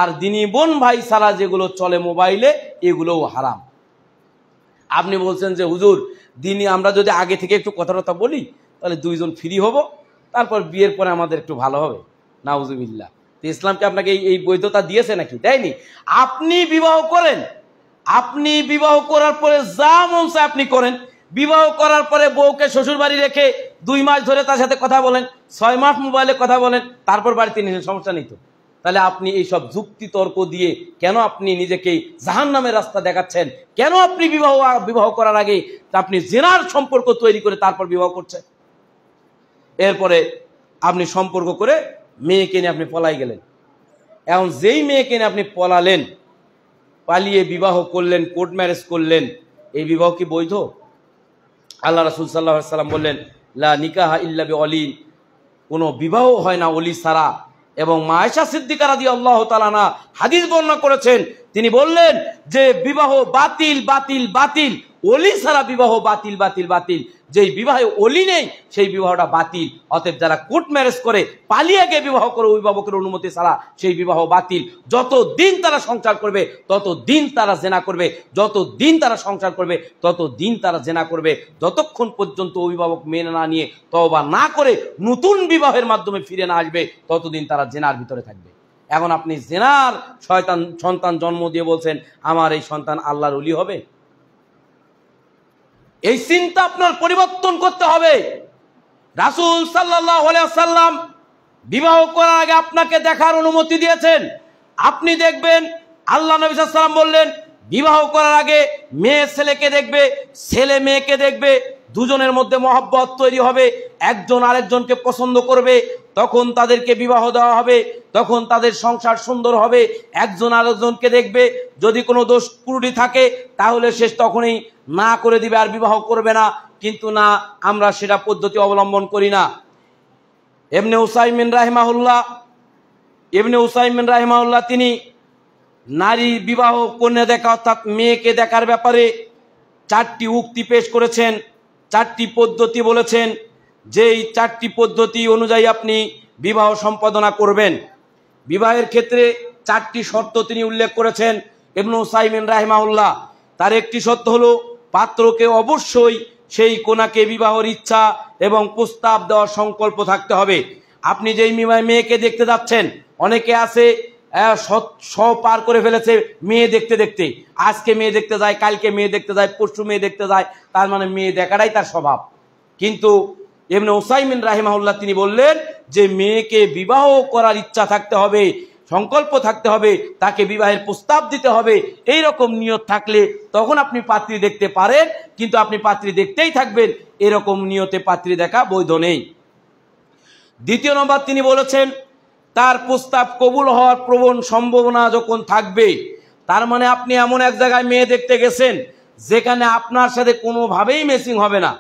আর দিনী বোন ভাই ছাড়া যেগুলো চলে মোবাইলে, এগুলোও হারাম। আপনি বলছেন যে হুজুর দিনী, আমরা যদি আগে থেকে একটু কথাবার্তা বলি তাহলে দুইজন ফ্রি হব, তারপর বিয়ের পরে আমাদের একটু ভালো হবে। নাউজুবিল্লাহ। তো ইসলামকে আপনাকে এই বৈধতা দিয়েছে নাকি? দেয়নি। আপনি বিবাহ করেন, আপনি বিবাহ করার পরে যা মন চায় আপনি করেন। বিবাহ করার পরে বউকে শ্বশুর বাড়ি রেখে 2 মাস ধরে তার সাথে কথা বলেন, 6 মাস মোবাইলে কথা বলেন, তারপর বাড়িতে নিয়ে সমস্যা নেই তো। তাহলে আপনি এই সব যুক্তি তর্ক দিয়ে কেন আপনি নিজেকে জাহান্নামের রাস্তা দেখাচ্ছেন? কেন আপনি বিবাহ করার আগে আপনি জেনার সম্পর্ক তৈরি করে তারপর বিবাহ করছেন? এরপরে আপনি সম্পর্ক করে মেয়েকে নিয়ে আপনি পলাই গেলেন। এখন যেই মেয়েকে নিয়ে আপনি পলালেন, পালিয়ে বিবাহ করলেন, কোর্ট ম্যারেজ করলেন, এই বিবাহ কি বৈধ? আল্লাহ রাসূল সাল্লাল্লাহু আলাইহি ওয়াসাল্লাম বললেন, লা নিকাহা ইল্লা বিওয়ালি, কোনো বিবাহ হয় না ওলি ছাড়া। এবং মা আয়েশা সিদ্দিকা রাদিয়াল্লাহু তাআলা আনহা হাদিস বর্ণনা করেছেন, তিনি বললেন যে বিবাহ বাতিল বাতিল বাতিল, ওলি ছাড়া বিবাহ বাতিল বাতিল বাতিল। যেই বিবাহে ওলি নেই সেই বিবাহটা বাতিল। অতএব যারা কোর্ট ম্যারেজ করে পালিয়ে গিয়ে বিবাহ করে অভিভাবকের অনুমতি ছাড়া, সেই বিবাহ বাতিল। যত দিন তারা সংসার করবে তত দিন তারা জেনা করবে, যত দিন তারা সংসার করবে তত দিন তারা জেনা করবে, যতক্ষণ পর্যন্ত অভিভাবক মেনে না নিয়ে তওবা না করে নতুন বিবাহের মাধ্যমে ফিরে না আসবে ততদিন তারা জেনার ভিতরে থাকবে। এখন আপনি জেনার সন্তান জন্ম দিয়ে বলছেন আমার এই সন্তান আল্লাহর ওলি হবে? এই চিন্তা আপনার পরিবর্তন করতে হবে। রাসূল সাল্লাল্লাহু আলাইহি ওয়াসাল্লাম বিবাহ করার আগে আপনাকে দেখার অনুমতি দিয়েছেন। আপনি দেখবেন, আল্লাহ নবী সাল্লাল্লাহু আলাইহি ওয়াসাল্লাম বললেন বিবাহ করার আগে মেয়ে ছেলেকে দেখবে, ছেলে মেয়েকে দেখবে, দুজনের মধ্যে মহব্বত তৈরি হবে, একজন আরেকজনকে পছন্দ করবে, তখন তাদেরকে বিবাহ দেওয়া হবে, তখন তাদের সংসার সুন্দর হবে। একজন আরেকজনকে দেখবে, যদি কোনো দোষ ত্রুটি থাকে তাহলে সে তখনই না করে দিবে, আর বিবাহ করবে না। কিন্তু না, আমরা সেটা পদ্ধতি অবলম্বন করি না। ইবনে উসাইমিন রাহিমাহুল্লাহ তিনি নারী বিবাহ কন্যা দেখা অর্থাৎ মেয়েকে দেখার ব্যাপারে 4টি উক্তি পেশ করেছেন, 4টি পদ্ধতি বলেছেন, যেই 4টি পদ্ধতি অনুযায়ী আপনি বিবাহ সম্পাদনা করবেন। বিবাহের ক্ষেত্রে 4টি শর্ত তিনি উল্লেখ করেছেন ইবনে উসাইমিন রাহিমাহুল্লাহ। তার একটি শর্ত হলো পাত্রকে অবশ্যই সেই কন্যাকে বিবাহের ইচ্ছা এবং প্রস্তাব দেওয়ার সংকল্প থাকতে হবে। আপনি যেই মেয়েকে দেখতে যাচ্ছেন, অনেকে আছে পার করে ফেলেছে মেয়ে দেখতে দেখতে, আজকে মেয়ে দেখতে যায়, কালকে মেয়ে দেখতে যায়, পরশু মেয়ে দেখতে যায়, তার মানে মেয়ে দেখাটাই তার স্বভাব। কিন্তু ইবনে উসাইমিন রাহিমাহুল্লাহ তিনি বললেন যে মেয়েকে বিবাহ করার ইচ্ছা থাকতে হবে, সংকল্প থাকতে হবে, তাকে বিবাহের প্রস্তাব দিতে হবে। এই রকম নিয়ত থাকলে তখন আপনি পাত্রী দেখতে পারেন, কিন্তু আপনি পাত্রী দেখতেই থাকবেন, এরকম নিয়তে পাত্রী দেখা বৈধ নেই। দ্বিতীয় নম্বর তিনি বলেছেন তার প্রস্তাব কবুল হওয়ার প্রবল সম্ভাবনা যখন থাকবে, তার মানে আপনি এমন এক জায়গায় মেয়ে দেখতে গেছেন যেখানে আপনার সাথে কোনোভাবেই ম্যাচিং হবে না,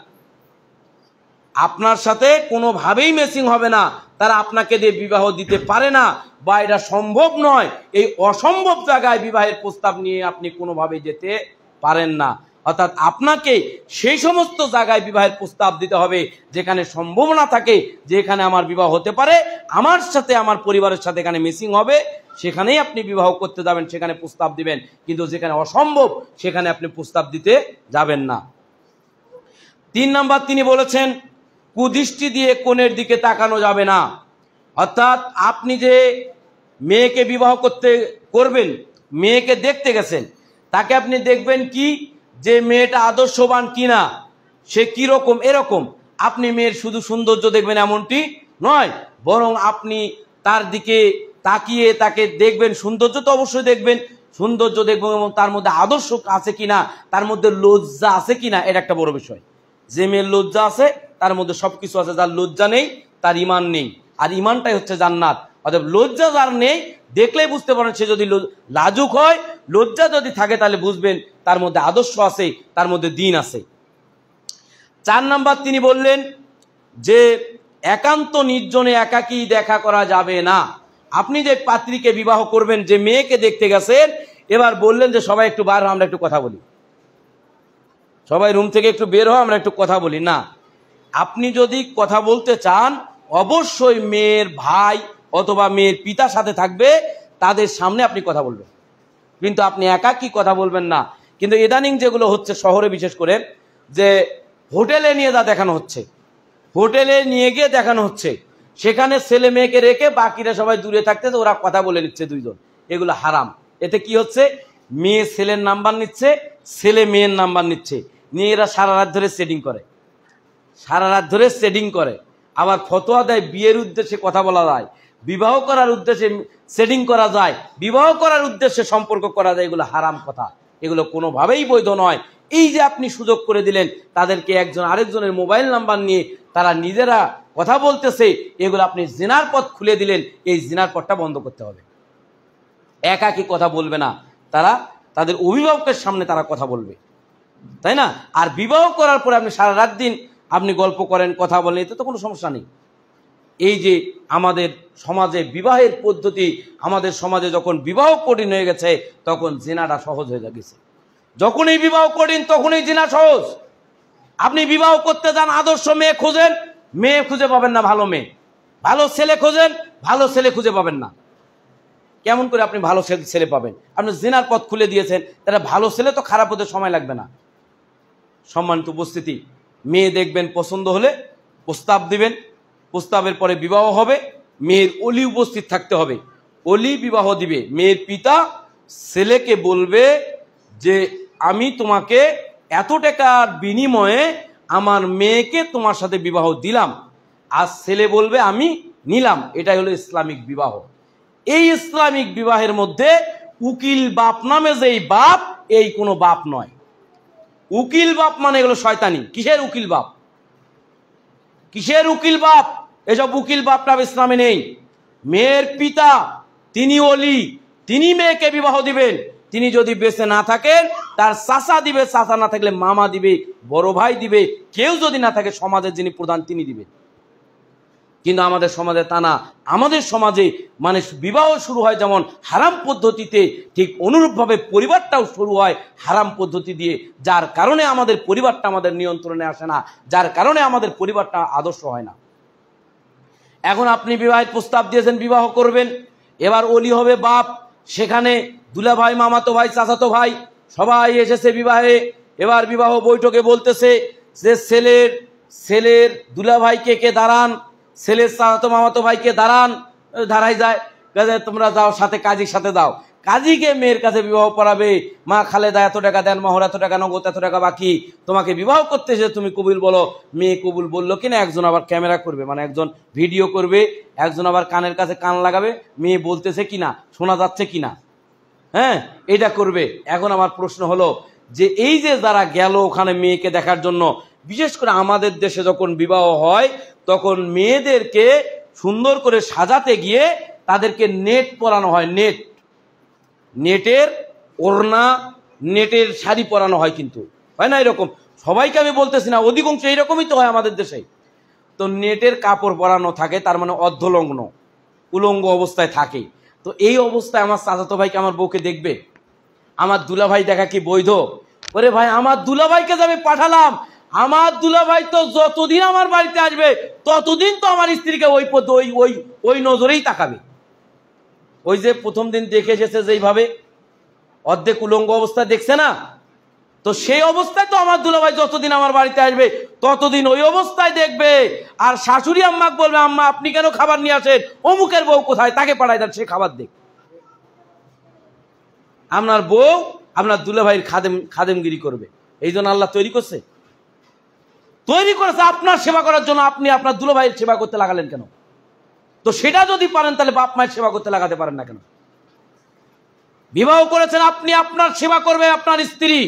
আপনার সাথে কোনোভাবেই ম্যাচিং হবে না, তারা আপনাকে দিয়ে বিবাহ দিতে পারে না বা এটা সম্ভব নয়, এই অসম্ভব জায়গায় বিবাহের প্রস্তাব নিয়ে আপনি কোনোভাবে যেতে পারেন না। অর্থাৎ আপনাকে সেই সমস্ত জায়গায় বিবাহের প্রস্তাব দিতে হবে যেখানে সম্ভাবনা থাকে যে এখানে আমার বিবাহ হতে পারে, আমার সাথে আমার পরিবারের সাথে এখানে মিসিং হবে, সেখানেই আপনি বিবাহ করতে যাবেন, সেখানে প্রস্তাব দিবেন। কিন্তু যেখানে অসম্ভব সেখানে আপনি প্রস্তাব দিতে যাবেন না। 3 নাম্বার তিনি বলেছেন কুদৃষ্টি দিয়ে কনের দিকে তাকানো যাবে না। অর্থাৎ আপনি যে মেয়েকে বিবাহ করবেন, মেয়েকে দেখতে গেছেন, তাকে আপনি দেখবেন কি যে মেয়েটা আদর্শবান কিনা, সে কিরকম, এরকম আপনি মেয়ের শুধু সৌন্দর্য দেখবেন এমনটি নয়, বরং আপনি তার দিকে তাকিয়ে তাকে দেখবেন, সৌন্দর্য তো অবশ্যই দেখবেন, সৌন্দর্য দেখবেন এবং তার মধ্যে আদর্শ আছে কিনা, তার মধ্যে লজ্জা আছে কিনা, এটা একটা বড় বিষয়। যে মেয়ের লজ্জা আছে তার মধ্যে সবকিছু আছে, যার লজ্জা নেই তার ইমান নেই, আর ইমানটাই হচ্ছে জান্নাত। অর্থাৎ লজ্জা যার নেই দেখলেই বুঝতে পারেন সে যদি লাজুক হয়, লজ্জা যদি থাকে তাহলে বুঝবেন তার মধ্যে আদর্শ আছে, তার মধ্যে দিন আছে। 4 নাম্বার তিনি বললেন যে একান্ত নির্জনে একাকী দেখা করা যাবে না। আপনি যে পাত্রীকে বিবাহ করবেন, যে মেয়েকে দেখতে গেছেন, এবার বললেন যে সবাই একটু বার হও আমরা একটু কথা বলি, সবাই রুম থেকে একটু বের হও আমরা একটু কথা বলি না। আপনি যদি কথা বলতে চান অবশ্যই মেয়ের ভাই অথবা মেয়ের পিতার সাথে থাকবে, তাদের সামনে আপনি কথা বলবেন, কিন্তু আপনি একাকী কথা বলবেন না। কিন্তু ইদানিং যেগুলো হচ্ছে শহরে বিশেষ করে, যে হোটেলে নিয়ে যা দেখানো হচ্ছে, হোটেলে নিয়ে গিয়ে দেখানো হচ্ছে, সেখানে ছেলে মেয়েকে রেখে বাকিরা সবাই দূরে থাকতে ওরা কথা বলে নিচ্ছে দুইজন, এগুলো হারাম। এতে কি হচ্ছে, মেয়ে ছেলের নাম্বার নিচ্ছে, ছেলে মেয়ের নাম্বার নিচ্ছে, নিয়ে এরা সারা রাত ধরে সেটিং করে, সারা রাত ধরে সেটিং করে, আবার ফতোয়া দেয় বিয়ের উদ্দেশ্যে কথা বলা যায়, বিবাহ করার উদ্দেশ্যে সেটিং করা যায়, বিবাহ করার উদ্দেশ্যে সম্পর্ক করা যায়, এগুলো হারাম কথা, এগুলো কোনোভাবেই বৈধ নয়। এই যে আপনি সুযোগ করে দিলেন তাদেরকে একজন আরেকজনের মোবাইল নাম্বার নিয়ে তারা নিজেরা কথা বলতেছে, এগুলো আপনি জিনার পথ খুলে দিলেন। এই জিনার পথটা বন্ধ করতে হবে। একাকী কথা বলবে না, তারা তাদের অভিভাবকের সামনে তারা কথা বলবে, তাই না? আর বিবাহ করার পরে আপনি সারা রাত দিন আপনি গল্প করেন, কথা বলেন, এতে তো কোনো সমস্যা নেই। এই যে আমাদের সমাজে বিবাহের পদ্ধতি, আমাদের সমাজে যখন বিবাহ কঠিন হয়ে গেছে তখন জিনাটা সহজ হয়ে গেছে। যখন এই বিবাহ কঠিন তখনই জিনা সহজ। আপনি বিবাহ করতে যান, আদর্শ মেয়ে খোঁজেন, মেয়ে খুঁজে পাবেন না ভালো মেয়ে, ভালো ছেলে খোঁজেন, ভালো ছেলে খুঁজে পাবেন না। কেমন করে আপনি ভালো ছেলে পাবেন? আপনি জিনার পথ খুলে দিয়েছেন, তাহলে ভালো ছেলে তো খারাপ হতে সময় লাগবে না। সম্মানিত উপস্থিতি, মেয়ে দেখবেন, পছন্দ হলে প্রস্তাব দিবেন, প্রস্তাবের পরে বিবাহ হবে, মেয়ের ওলি উপস্থিত থাকতে হবে, ওলি বিবাহ দিবে। মেয়ের পিতা ছেলেকে বলবে যে আমি তোমাকে এত টাকার বিনিময়ে আমার মেয়েকে তোমার সাথে বিবাহ দিলাম, আর ছেলে বলবে আমি নিলাম। এটাই হলো ইসলামিক বিবাহ। এই ইসলামিক বিবাহের মধ্যে উকিল বাপ নামে যেই বাপ, এই কোনো বাপ নয়। উকিল বাপ মানে এগুলো শয়তানি। কিসের উকিল বাপ? কিসের উকিল বাপ? এসব উকিল বাপটা ইসলামে নেই। মেয়ের পিতা তিনি ওলি, তিনি মেয়েকে বিবাহ দিবেন। তিনি যদি বেঁচে না থাকেন তার চাচা দিবে, চাচা না থাকলে মামা দিবে, বড় ভাই দিবে, কেউ যদি না থাকে সমাজের যিনি প্রধান তিনি দিবেন। কিন্তু আমাদের সমাজে তা না। আমাদের সমাজে মানে বিবাহ শুরু হয় যেমন হারাম পদ্ধতিতে, ঠিক অনুরূপভাবে পরিবারটাও শুরু হয় হারাম পদ্ধতি দিয়ে, যার কারণে আমাদের পরিবারটা আমাদের নিয়ন্ত্রণে আসে না, যার কারণে আমাদের পরিবারটা আদর্শ হয় না। এখন আপনি বিবাহের প্রস্তাব দিয়েছেন, বিবাহ করবেন, এবার ওলি হবে বাপ, সেখানে দুলা ভাই, মামাতো ভাই, চাচাতো ভাই সবাই এসেছে বিবাহে। এবার বিবাহ বৈঠকে বলতেছে যে ছেলের দুলা ভাইকে কে দাঁড়ান, ছেলের চাচাতো মামাতো ভাইকে দাঁড়াই যায়, তোমরা যাও সাথে কাজীর সাথে দাও। কাজীকে মেয়ের কাছে বিবাহ পড়াবে, মা খালেদা এত টাকা দেন, মোহর এত টাকা, নগদ এত টাকা বাকি, তোমাকে বিবাহ করতে এসে তুমি কবুল বলো। মেয়ে কবুল বললো কিনা, একজন আবার ক্যামেরা করবে, মানে একজন ভিডিও করবে, একজন আবার কানের কাছে কান লাগাবে, মেয়ে বলতেছে কিনা, শোনা যাচ্ছে কিনা, হ্যাঁ, এটা করবে। এখন আমার প্রশ্ন হলো যে এই যে যারা গেল ওখানে মেয়েকে দেখার জন্য, বিশেষ করে আমাদের দেশে যখন বিবাহ হয় তখন মেয়েদেরকে সুন্দর করে সাজাতে গিয়ে তাদেরকে নেট পরানো হয়, নেটের ওড়না, নেটের শাড়ি পরানো হয়, কিন্তু হয় না এরকম? সবাইকে আমি বলতেছি না, অধিকাংশ এইরকমই তো হয় আমাদের দেশে। তো নেটের কাপড় পরানো থাকে, তার মানে অর্ধলগ্ন, উলঙ্গ অবস্থায় থাকে। তো এই অবস্থায় আমার চাচাতো ভাইকে আমার বউকে দেখবে? আমার দুলাভাই দেখা কি বৈধ? ওরে ভাই, আমার দুলাভাইকে যে আমি পাঠালাম, আমার দুলাভাই তো যতদিন আমার বাড়িতে আসবে ততদিন তো আমার স্ত্রীকে ওই নজরেই তাকাবে। ওই যে প্রথম দিন দেখে এসেছে যেইভাবে অর্ধেক উলঙ্গ অবস্থায় দেখছে না, তো সেই অবস্থায় তো আমার দুলাভাই যতদিন আমার বাড়িতে আসবে ততদিন ওই অবস্থায় দেখবে। আর শাশুড়ি আম্মাকে বলবে, আম্মা আপনি কেন খাবার নিয়ে আসেন, অমুকের বউ কোথায়, তাকে পাঠায় দেন, সে খাবার দেখ। আপনার বউ আপনার দুলাভাইয়ের খাদেমগিরি করবে। এই জন্য আল্লাহ তৈরি করেছে আপনার সেবা করার জন্য। আপনি আপনার দুলাভাইয়ের সেবা করতে লাগালেন কেন? তো সেটা যদি পারেন তাহলে বাপ মায়ের সেবা করতে লাগাতে পারেন না কেন? বিবাহ করেছেন আপনি, আপনার সেবা করবে আপনার স্ত্রী,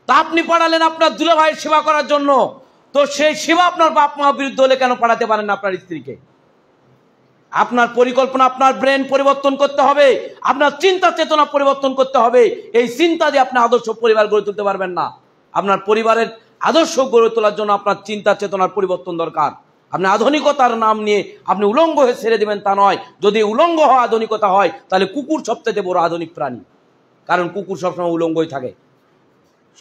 তা আপনি পাঠালেন আপনার দুলাভাইয়ের সেবা করার জন্য, তো সেই সেবা আপনার বাপ মা বিরুদ্ধে হলে কেন পাঠাতে পারেন না আপনার স্ত্রীকে? আপনার পরিকল্পনা, আপনার ব্রেন পরিবর্তন করতে হবে, আপনার চিন্তা চেতনা পরিবর্তন করতে হবে। এই চিন্তা দিয়ে আপনি আদর্শ পরিবার গড়ে তুলতে পারবেন না। আপনার পরিবারের আদর্শ গড়ে তোলার জন্য আপনার চিন্তা চেতনার পরিবর্তন দরকার। আপনি আধুনিকতার নাম নিয়ে আপনি উলঙ্গ হয়ে ছেড়ে দিবেন তা নয়। যদি উলঙ্গ হওয়া আধুনিকতা হয় তাহলে কুকুর সবচেয়ে বড় আধুনিক প্রাণী, কারণ কুকুর সবসময় উলঙ্গই থাকে।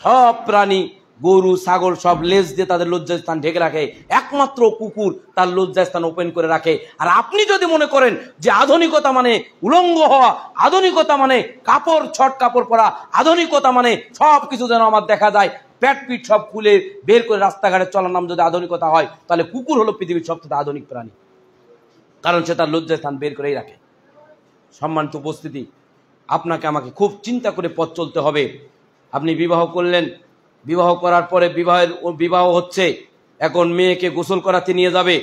সব প্রাণী, গরু ছাগল সব লেজ দিয়ে তাদের লজ্জাস্থান ঢেকে রাখে, একমাত্র কুকুর তার লজ্জাস্থান ওপেন করে রাখে। আর আপনি যদি মনে করেন যে আধুনিকতা মানে উলঙ্গ হওয়া, আধুনিকতা মানে কাপড় ছট কাপড় পরা, আধুনিকতা মানে সব কিছু যেন আমার দেখা যায়, প্যাট পিট সব খুলে বের করে রাস্তাঘাটে চলার নাম যদি আধুনিকতা হয়, তাহলে কুকুর হলো পৃথিবীর সবচেয়ে আধুনিক প্রাণী, কারণ সে তার লজ্জাস্থান বের করেই রাখে। সম্মানিত উপস্থিতি, আপনাকে আমাকে খুব চিন্তা করে পথ চলতে হবে। আপনি বিবাহ করলেন, বিবাহ করার পরে বিবাহ হচ্ছে, এখন মেয়েকে গোসল করাতে নিয়ে যাবে,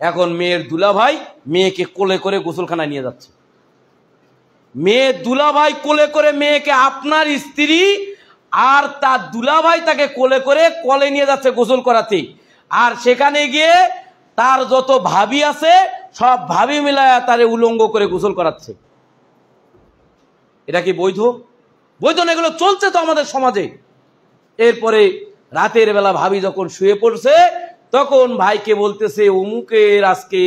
এখন মেয়ের দুলাভাই মেয়েকে কোলে করে গোসলখানায় নিয়ে যাচ্ছে। মেয়ের দুলাভাই কোলে করে মেয়েকে, আপনার স্ত্রী আর তার দুলাভাই তাকে কোলে করে কলে নিয়ে যাচ্ছে গোসল করাতে, আর সেখানে গিয়ে তার যত ভাবি আছে সব ভাবি মিলায়া তারে উলঙ্গ করে গোসল করাচ্ছে। এটা কি বৈধ? বৈধ না। এগুলো চলছে তো আমাদের সমাজে। এরপরে রাতের বেলা ভাবি যখন শুয়ে পড়ছে তখন ভাইকে বলতেছে, অমুকের আজকে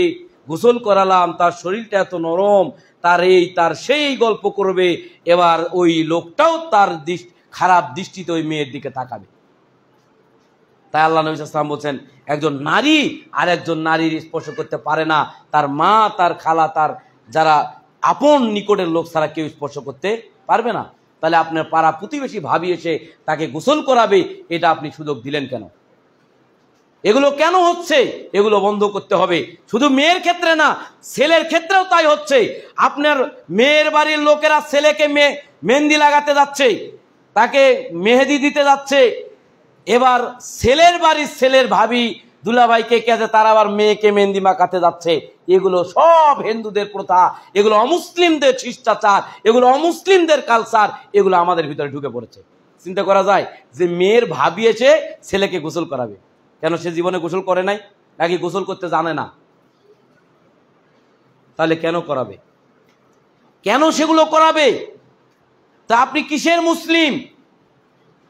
গোসল করালাম, তার শরীরটা এত নরম, তার এই তার সেই গল্প করবে। এবার ওই লোকটাও তার খারাপ দৃষ্টিতে ওই মেয়ের দিকে তাকাবে। তাই আল্লাহ নবী সাল্লাল্লাহু আলাইহি ওয়াসাল্লাম বলছেন, একজন নারী আর একজন নারীর স্পর্শ করতে পারে না, তার মা, তার খালা, তার যারা আপন নিকটের লোক ছাড়া কেউ স্পর্শ করতে পারবে না। তাহলে আপনার পাড়া প্রতিবেশী ভাবি এসে তাকে গোসল করাবে, এটা আপনি সুযোগ দিলেন কেন? এগুলো কেন হচ্ছে? এগুলো বন্ধ করতে হবে। শুধু মেয়ের ক্ষেত্রে না, ছেলের ক্ষেত্রেও তাই হচ্ছে। আপনার মেয়ের বাড়ির লোকেরা ছেলেকে মেহেন্দি লাগাতে যাচ্ছে, তাকে মেহেদি দিতে যাচ্ছে। এবার ছেলের বাড়ির ছেলের ভাবি দুলাভাইকে কেজে তারা আবার মেয়েকে মেহেন্দি মাখাতে যাচ্ছে। এগুলো সব হিন্দুদের প্রথা, এগুলো অমুসলিমদের শিষ্টাচার, এগুলো অমুসলিমদের কালচার, এগুলো আমাদের ভিতরে ঢুকে পড়েছে। চিন্তা করা যায় যে মেয়ের ভাবি এসে ছেলেকে গোসল করাবে, কেন? সে জীবনে গোসল করে নাই, নাকি গোসল করতে জানে না? তাহলে কেন করাবে? কেন সেগুলো করাবে? তা আপনি কিসের মুসলিম?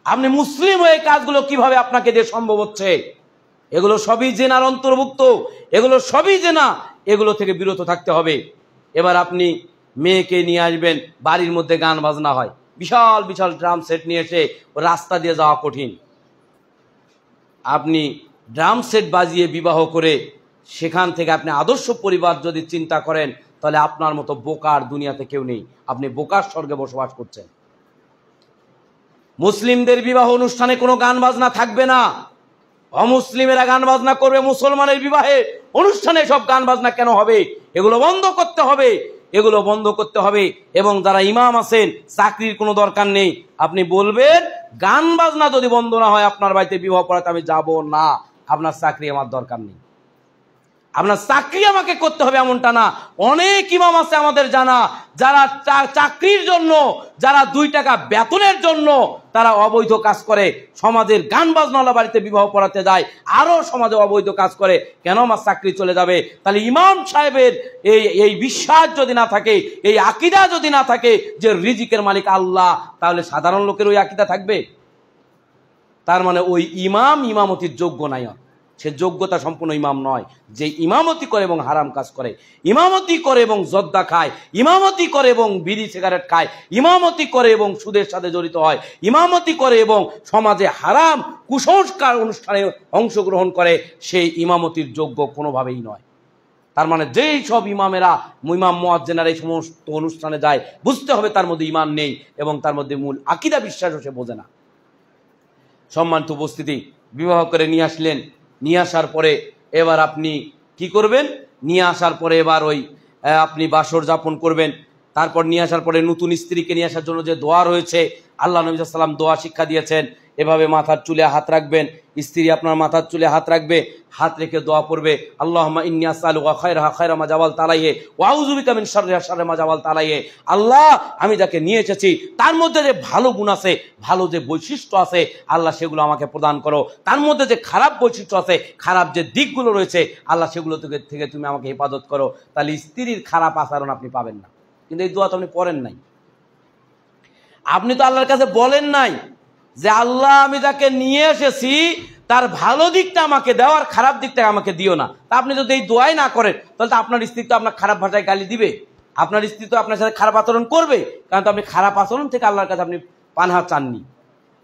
আপনি মুসলিম হয়ে কাজগুলো কিভাবে আপনাকে দিয়ে সম্ভব হচ্ছে? এগুলো সবই জেনার অন্তর্ভুক্ত, এগুলো সবই জেনা, এগুলো থেকে বিরত থাকতে হবে। এবার আপনি মেয়েকে নিয়ে আসবেন, বাড়ির মধ্যে গান বাজনা হয়, বিশাল বিশাল ড্রাম সেট নিয়ে এসে রাস্তা দিয়ে যাওয়া কঠিন। আপনি ড্রাম সেট বাজিয়ে বিবাহ করে সেখান থেকে আপনি আদর্শ পরিবার যদি চিন্তা করেন, তাহলে আপনার মতো বোকার দুনিয়াতে কেউ নেই। আপনি বোকার স্বর্গে বসবাস করছেন। মুসলিমদের বিবাহ অনুষ্ঠানে কোনো গান বাজনা থাকবে না, অমুসলিমেরা গান বাজনা করবে। মুসলমানের বিবাহে অনুষ্ঠানে সব গান বাজনা কেন হবে? এগুলো বন্ধ করতে হবে, এগুলো বন্ধ করতে হবে। এবং যারা ইমাম আছেন, চাকরির কোনো দরকার নেই। আপনি বলবেন, গান বাজনা যদি বন্ধ না হয় আপনার বাড়িতে বিবাহ পড়াতে আমি যাব না, আপনার চাকরি আমার দরকার নেই। আপনার চাকরি আমাকে করতে হবে এমনটা না। অনেক ইমাম আছে আমাদের জানা, যারা চাকরির জন্য, যারা 2 টাকা বেতনের জন্য তারা অবৈধ কাজ করে, সমাজের গান বাজনাওয়ালা বাড়িতে বিবাহ পড়াতে যায়, আরো সমাজে অবৈধ কাজ করে। কেন? আমার চাকরি চলে যাবে। তাহলে ইমাম সাহেবের এই বিশ্বাস যদি না থাকে, এই আকীদা যদি না থাকে যে রিজিকের মালিক আল্লাহ, তাহলে সাধারণ লোকের ওই আকীদা থাকবে? তার মানে ওই ইমাম ইমামতির যোগ্য নাই, সে যোগ্যতা সম্পূর্ণ ইমাম নয়। যে ইমামতি করে এবং হারাম কাজ করে, ইমামতি করে এবং জর্দা খায়, ইমামতি করে এবং বিড়ি সিগারেট খায়, ইমামতি করে এবং সুদের সাথে জড়িত হয়, ইমামতি করে এবং সমাজে হারাম কুসংস্কার অনুষ্ঠানে অংশগ্রহণ করে, সেই ইমামতির যোগ্য কোনোভাবেই নয়। তার মানে যেই সব ইমামেরা, ইমাম মুয়াজ্জিনেরা এই সমস্ত অনুষ্ঠানে যায়, বুঝতে হবে তার মধ্যে ঈমান নেই এবং তার মধ্যে মূল আকীদা বিশ্বাসও সে বোঝে না। সম্মানিত উপস্থিতি, বিবাহ করে নিয়ে আসলেন, নিয়ে আসার পরে এবার আপনি কি করবেন? নিয়ে আসার পরে এবার ওই আপনি বাসর যাপন করবেন। তারপর নিয়ে আসার পরে নতুন স্ত্রীকে নিয়ে আসার জন্য যে দোয়া রয়েছে, আল্লাহ নবী সাল্লাল্লাহু আলাইহি ওয়াসাল্লাম দোয়া শিক্ষা দিয়েছেন। এভাবে মাথার চুলে হাত রাখবেন, স্ত্রী আপনার মাথার চুলে হাত রাখবে, হাত রেখে দোয়া পড়বে, আল্লাহুম্মা ইন্নী আসআলুকা খায়রাহা খায়রা মা জাবালতা আলাইহি ওয়া আউযু বিকা মিন শাররিহা শাররা মা জাবালতা আলাইহি। আল্লাহ, আমি যাকে নিয়ে এসেছি তার মধ্যে যে ভালো গুণ আছে, ভালো যে বৈশিষ্ট্য আছে, আল্লাহ সেগুলো আমাকে প্রদান করো। তার মধ্যে যে খারাপ বৈশিষ্ট্য আছে, খারাপ যে দিকগুলো রয়েছে, আল্লাহ সেগুলো থেকে তুমি আমাকে হেফাজত করো। তাহলে স্ত্রীর খারাপ আচরণ আপনি পাবেন না। কিন্তু এই দোয়া তো আপনি পড়েন নাই। আপনি তো আল্লাহর কাছে বলেন নাই যে আল্লাহ, আমি যাকে নিয়ে এসেছি তার ভালো দিকটা আমাকে দাও আর খারাপ দিকটা আমাকে দিও না। তা আপনি যদি এই দোয়াই না করেন, তাহলে তো আপনার স্ত্রী তো আপনার খারাপ ভাষায় গালি দিবে, আপনার স্ত্রী তো আপনার সাথে খারাপ আচরণ করবে, কারণ তো আপনি খারাপ আচরণ থেকে আল্লাহর কাছে আপনি পানাহা চাননি।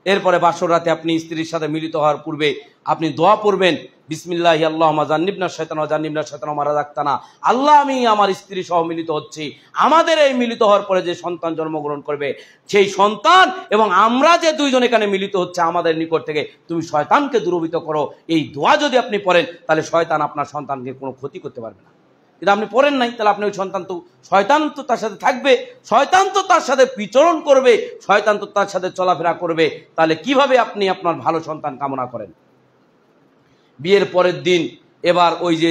এরপরে বাসর রাতে আপনি স্ত্রীর সাথে মিলিত হওয়ার পূর্বে আপনি দোয়া পড়বেন, বিসমিল্লাহি আল্লাহুম্মা জান্নিবনা শাইতানা ওয়া জান্নিবনা শাইতানা মা রাযাকতানা। আল্লাহ, আমি আমার স্ত্রী সহ মিলিত হচ্ছি, আমাদের এই মিলিত হওয়ার পরে যে সন্তান জন্মগ্রহণ করবে, সেই সন্তান এবং আমরা যে দুইজন এখানে মিলিত হচ্ছে আমাদের নিকট থেকে তুমি শয়তানকে দূরীভূত করো। এই দোয়া যদি আপনি পড়েন, তাহলে শয়তান আপনার সন্তানকে কোনো ক্ষতি করতে পারবে না। কিন্তু আপনি পড়েন নাই, তাহলে আপনি ওই সন্তান তো, শয়তান তো তার সাথে থাকবে, শয়তান তো তার সাথে বিচরণ করবে, শয়তান তো তার সাথে চলাফেরা করবে। তাহলে কিভাবে আপনি আপনার ভালো সন্তান কামনা করেন? বিয়ের পরের দিন এবার ওই যে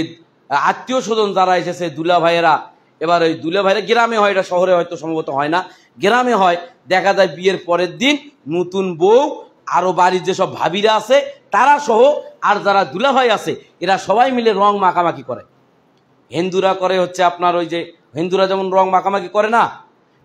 আত্মীয় স্বজন যারা এসেছে, দুলা ভাইয়েরা, এবার ওই দুলা ভাইয়েরা গ্রামে হয়, এটা শহরে হয়তো সম্ভবত হয় না, গ্রামে হয়, দেখা যায় বিয়ের পরের দিন নতুন বউ আরো বাড়ির যেসব ভাবিরা আছে তারা সহ আর যারা দুলা ভাই আছে এরা সবাই মিলে রং মাখামাখি করে। হিন্দুরা করে হচ্ছে আপনার ওই যে হিন্দুরা যেমন রং মাখামাখি করে না,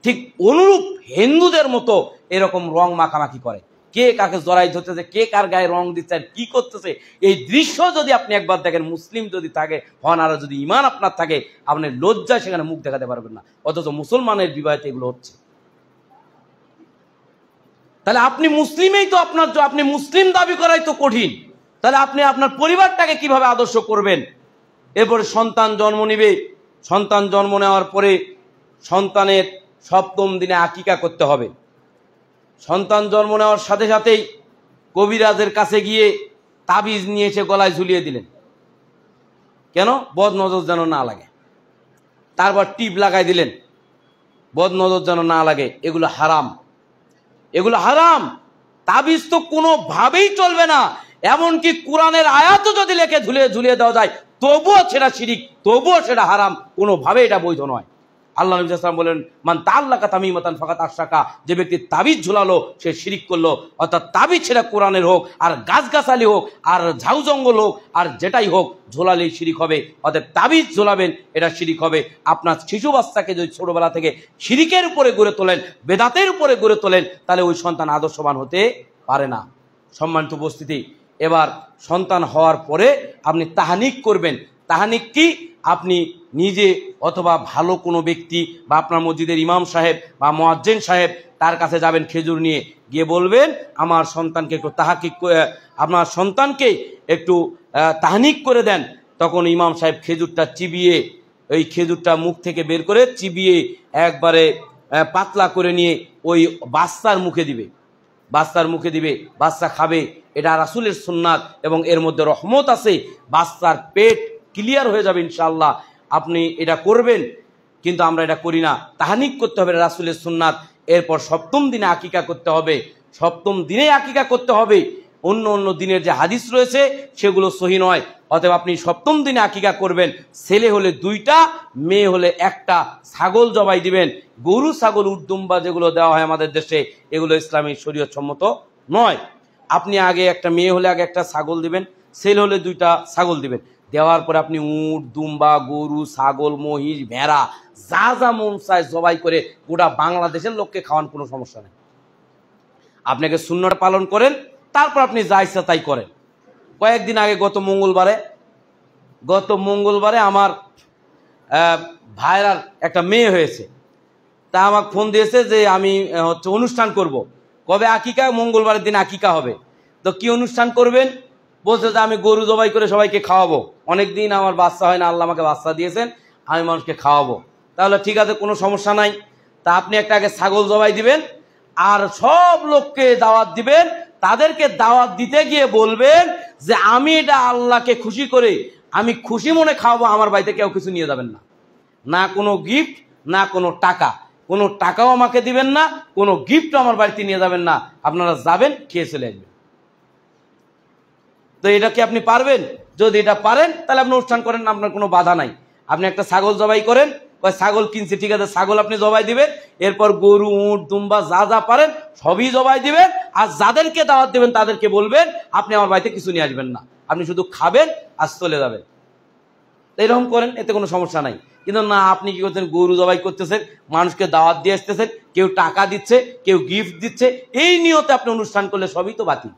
ঠিক অনুরূপ হিন্দুদের মতো এরকম রং মাখামাখি করে। কে কাকে জড়াই ধরতেছে, কে কার গায়ে রং দিচ্ছে, আর কি করতেছে, এই দৃশ্য যদি আপনি একবার দেখেন, মুসলিম যদি থাকে হন আর যদি ইমান আপনার থাকে, আপনি লজ্জায় সেখানে মুখ দেখাতে পারবেন না, অথচ মুসলমানের বিবাহিত এগুলো হচ্ছে। তাহলে আপনি মুসলিমেই তো আপনার, আপনি মুসলিম দাবি করাই তো কঠিন, তাহলে আপনি আপনার পরিবারটাকে কিভাবে আদর্শ করবেন? এরপরে সন্তান জন্ম নিবে, সন্তান জন্ম নেওয়ার পরে সন্তানের 7ম দিনে আকিকা করতে হবে। সন্তান জন্ম নেওয়ার সাথে সাথেই কবিরাজের কাছে গিয়ে তাবিজ নিয়ে এসে গলায় ঝুলিয়ে দিলেন, কেন? বদ নজর যেন না লাগে। তারপর টিপ লাগাই দিলেন, বদ নজর যেন না লাগে। এগুলো হারাম, এগুলো হারাম। তাবিজ তো কোনোভাবেই চলবে না, এমনকি কোরআনের আয়াতও যদি লেখে ঝুলিয়ে দেওয়া যায় তবুও সেটা শিরিক, তবুও সেটা হারাম, কোনোভাবে এটা বৈধ নয়। আল্লাহ নবী সাল্লাল্লাহু আলাইহি ওয়াসাল্লাম বলেন, মান তাআল্লাকা তামিমাতান ফাকাত আশরাকা, যে ব্যক্তি তাবিজ ঝুলালো সে শিরিক করলো। অর্থাৎ তাবিজ সেটা কোরআনের হোক, আর গাছগাছালি হোক, আর ঝাউ জঙ্গল হোক, আর যেটাই হোক, ঝোলালেই শিরিক হবে। অর্থাৎ তাবিজ ঝোলাবেন এটা শিরিক হবে। আপনার শিশু বাচ্চাকে যদি ছোটবেলা থেকে শিরিকের উপরে গড়ে তোলেন, বেদাতের উপরে গড়ে তোলেন, তাহলে ওই সন্তান আদর্শবান হতে পারে না। সম্মানিত উপস্থিতি, এবার সন্তান হওয়ার পরে আপনি তাহানিক করবেন। তাহানিক কি? আপনি নিজে অথবা ভালো কোনো ব্যক্তি বা আপনার মসজিদের ইমাম সাহেব বা মুয়াজ্জিন সাহেব তার কাছে যাবেন, খেজুর নিয়ে গিয়ে বলবেন আমার সন্তানকে একটু আপনার সন্তানকে একটু তাহানিক করে দেন। তখন ইমাম সাহেব খেজুরটা চিবিয়ে, ওই খেজুরটা মুখ থেকে বের করে চিবিয়ে একবারে পাতলা করে নিয়ে ওই বাচ্চার মুখে দিবে, বাচ্চার মুখে দিবে, বাচ্চা খাবে। এটা রাসূলের সুন্নাত এবং এর মধ্যে রহমত আছে, বাচ্চার পেট ক্লিয়ার হয়ে যাবে ইনশাআল্লাহ। আপনি এটা করবেন, কিন্তু আমরা এটা করি না। তাহানিক করতে হবে, রাসূলের সুন্নাত। এরপর 7ম দিনে আকিকা করতে হবে, 7ম দিনে আকিকা করতে হবে। অন্য অন্য দিনের যে হাদিস রয়েছে সেগুলো সহি নয়। অতএব আপনি 7ম দিনে আকিকা করবেন। ছেলে হলে 2টা, মেয়ে হলে 1টা ছাগল জবাই দিবেন। গরু, ছাগল, উট, দুম্বা যেগুলো দেওয়া হয় আমাদের দেশে, এগুলো ইসলামী শরীয়ত সম্মত নয়। আপনি আগে একটা মেয়ে হলে আগে একটা ছাগল দিবেন, ছেলে হলে 2টা ছাগল দিবেন। দেওয়ার পরে আপনি উট, দুম্বা, গরু, ছাগল, মহিষ, ভেড়া যা যা মন চায় জবাই করে গোটা বাংলাদেশের লোককে খাওয়ান, কোনো সমস্যা নেই। আপনাকে সুন্নাহটা পালন করেন, তারপর আপনি যা ইচ্ছা তাই করেন। কয়েকদিন আগে গত মঙ্গলবারে আমার ভাইরার একটা মেয়ে হয়েছে, তা আমাকে ফোন দিয়েছে যে আমি হচ্ছে অনুষ্ঠান করব। কবে আকিকা? মঙ্গলবারের দিন আকিকা হবে। তো কি অনুষ্ঠান করবেন? বলছে যে আমি গরু জবাই করে সবাইকে খাওয়াবো। অনেকদিন আমার বাচ্চা হয় না, আল্লাহ আমাকে বাচ্চা দিয়েছেন, আমি মানুষকে খাওয়াবো। তাহলে ঠিক আছে, কোনো সমস্যা নাই। তা আপনি একটা আগে ছাগল জবাই দিবেন, আর সব লোককে দাওয়াত দিবেন। তাদেরকে দাওয়াত দিতে গিয়ে বলবেন যে আমি এটা আল্লাহকে খুশি করে, আমি খুশি মনে খাওয়াবো, আমার বাড়িতে কেউ কিছু নিয়ে যাবেন না, না কোনো গিফট, না কোনো টাকা। কোনো টাকাও আমাকে দিবেন না, কোনো গিফটও আমার বাড়িতে নিয়ে যাবেন না। আপনারা যাবেন, খেয়ে চলে আসবেন। তো এটা কি আপনি পারবেন? যদি এটা পারেন তাহলে আপনি অনুষ্ঠান করেন, আপনার কোনো বাধা নাই। আপনি একটা ছাগল জবাই করেন, ছাগল কিনছি, ঠিক আছে, ছাগল আপনি জবাই দিবেন। এরপর গরু, উট, দুম্বা যা যা পারেন সবই জবাই দিবেন। আর যাদেরকে দাওয়াত দিবেন তাদেরকে বলবেন আপনি আমার বাড়িতে কিছু নিয়ে আসবেন না, আপনি শুধু খাবেন আর চলে যাবেন। এরকম করেন, এতে কোনো সমস্যা নাই। কিন্তু না, আপনি কি করছেন? গরু জবাই করতেছেন, মানুষকে দাওয়াত দিয়ে আসতেছেন, কেউ টাকা দিচ্ছে, কেউ গিফট দিচ্ছে, এই নিয়তে আপনি অনুষ্ঠান করলে সবই তো বাতিল।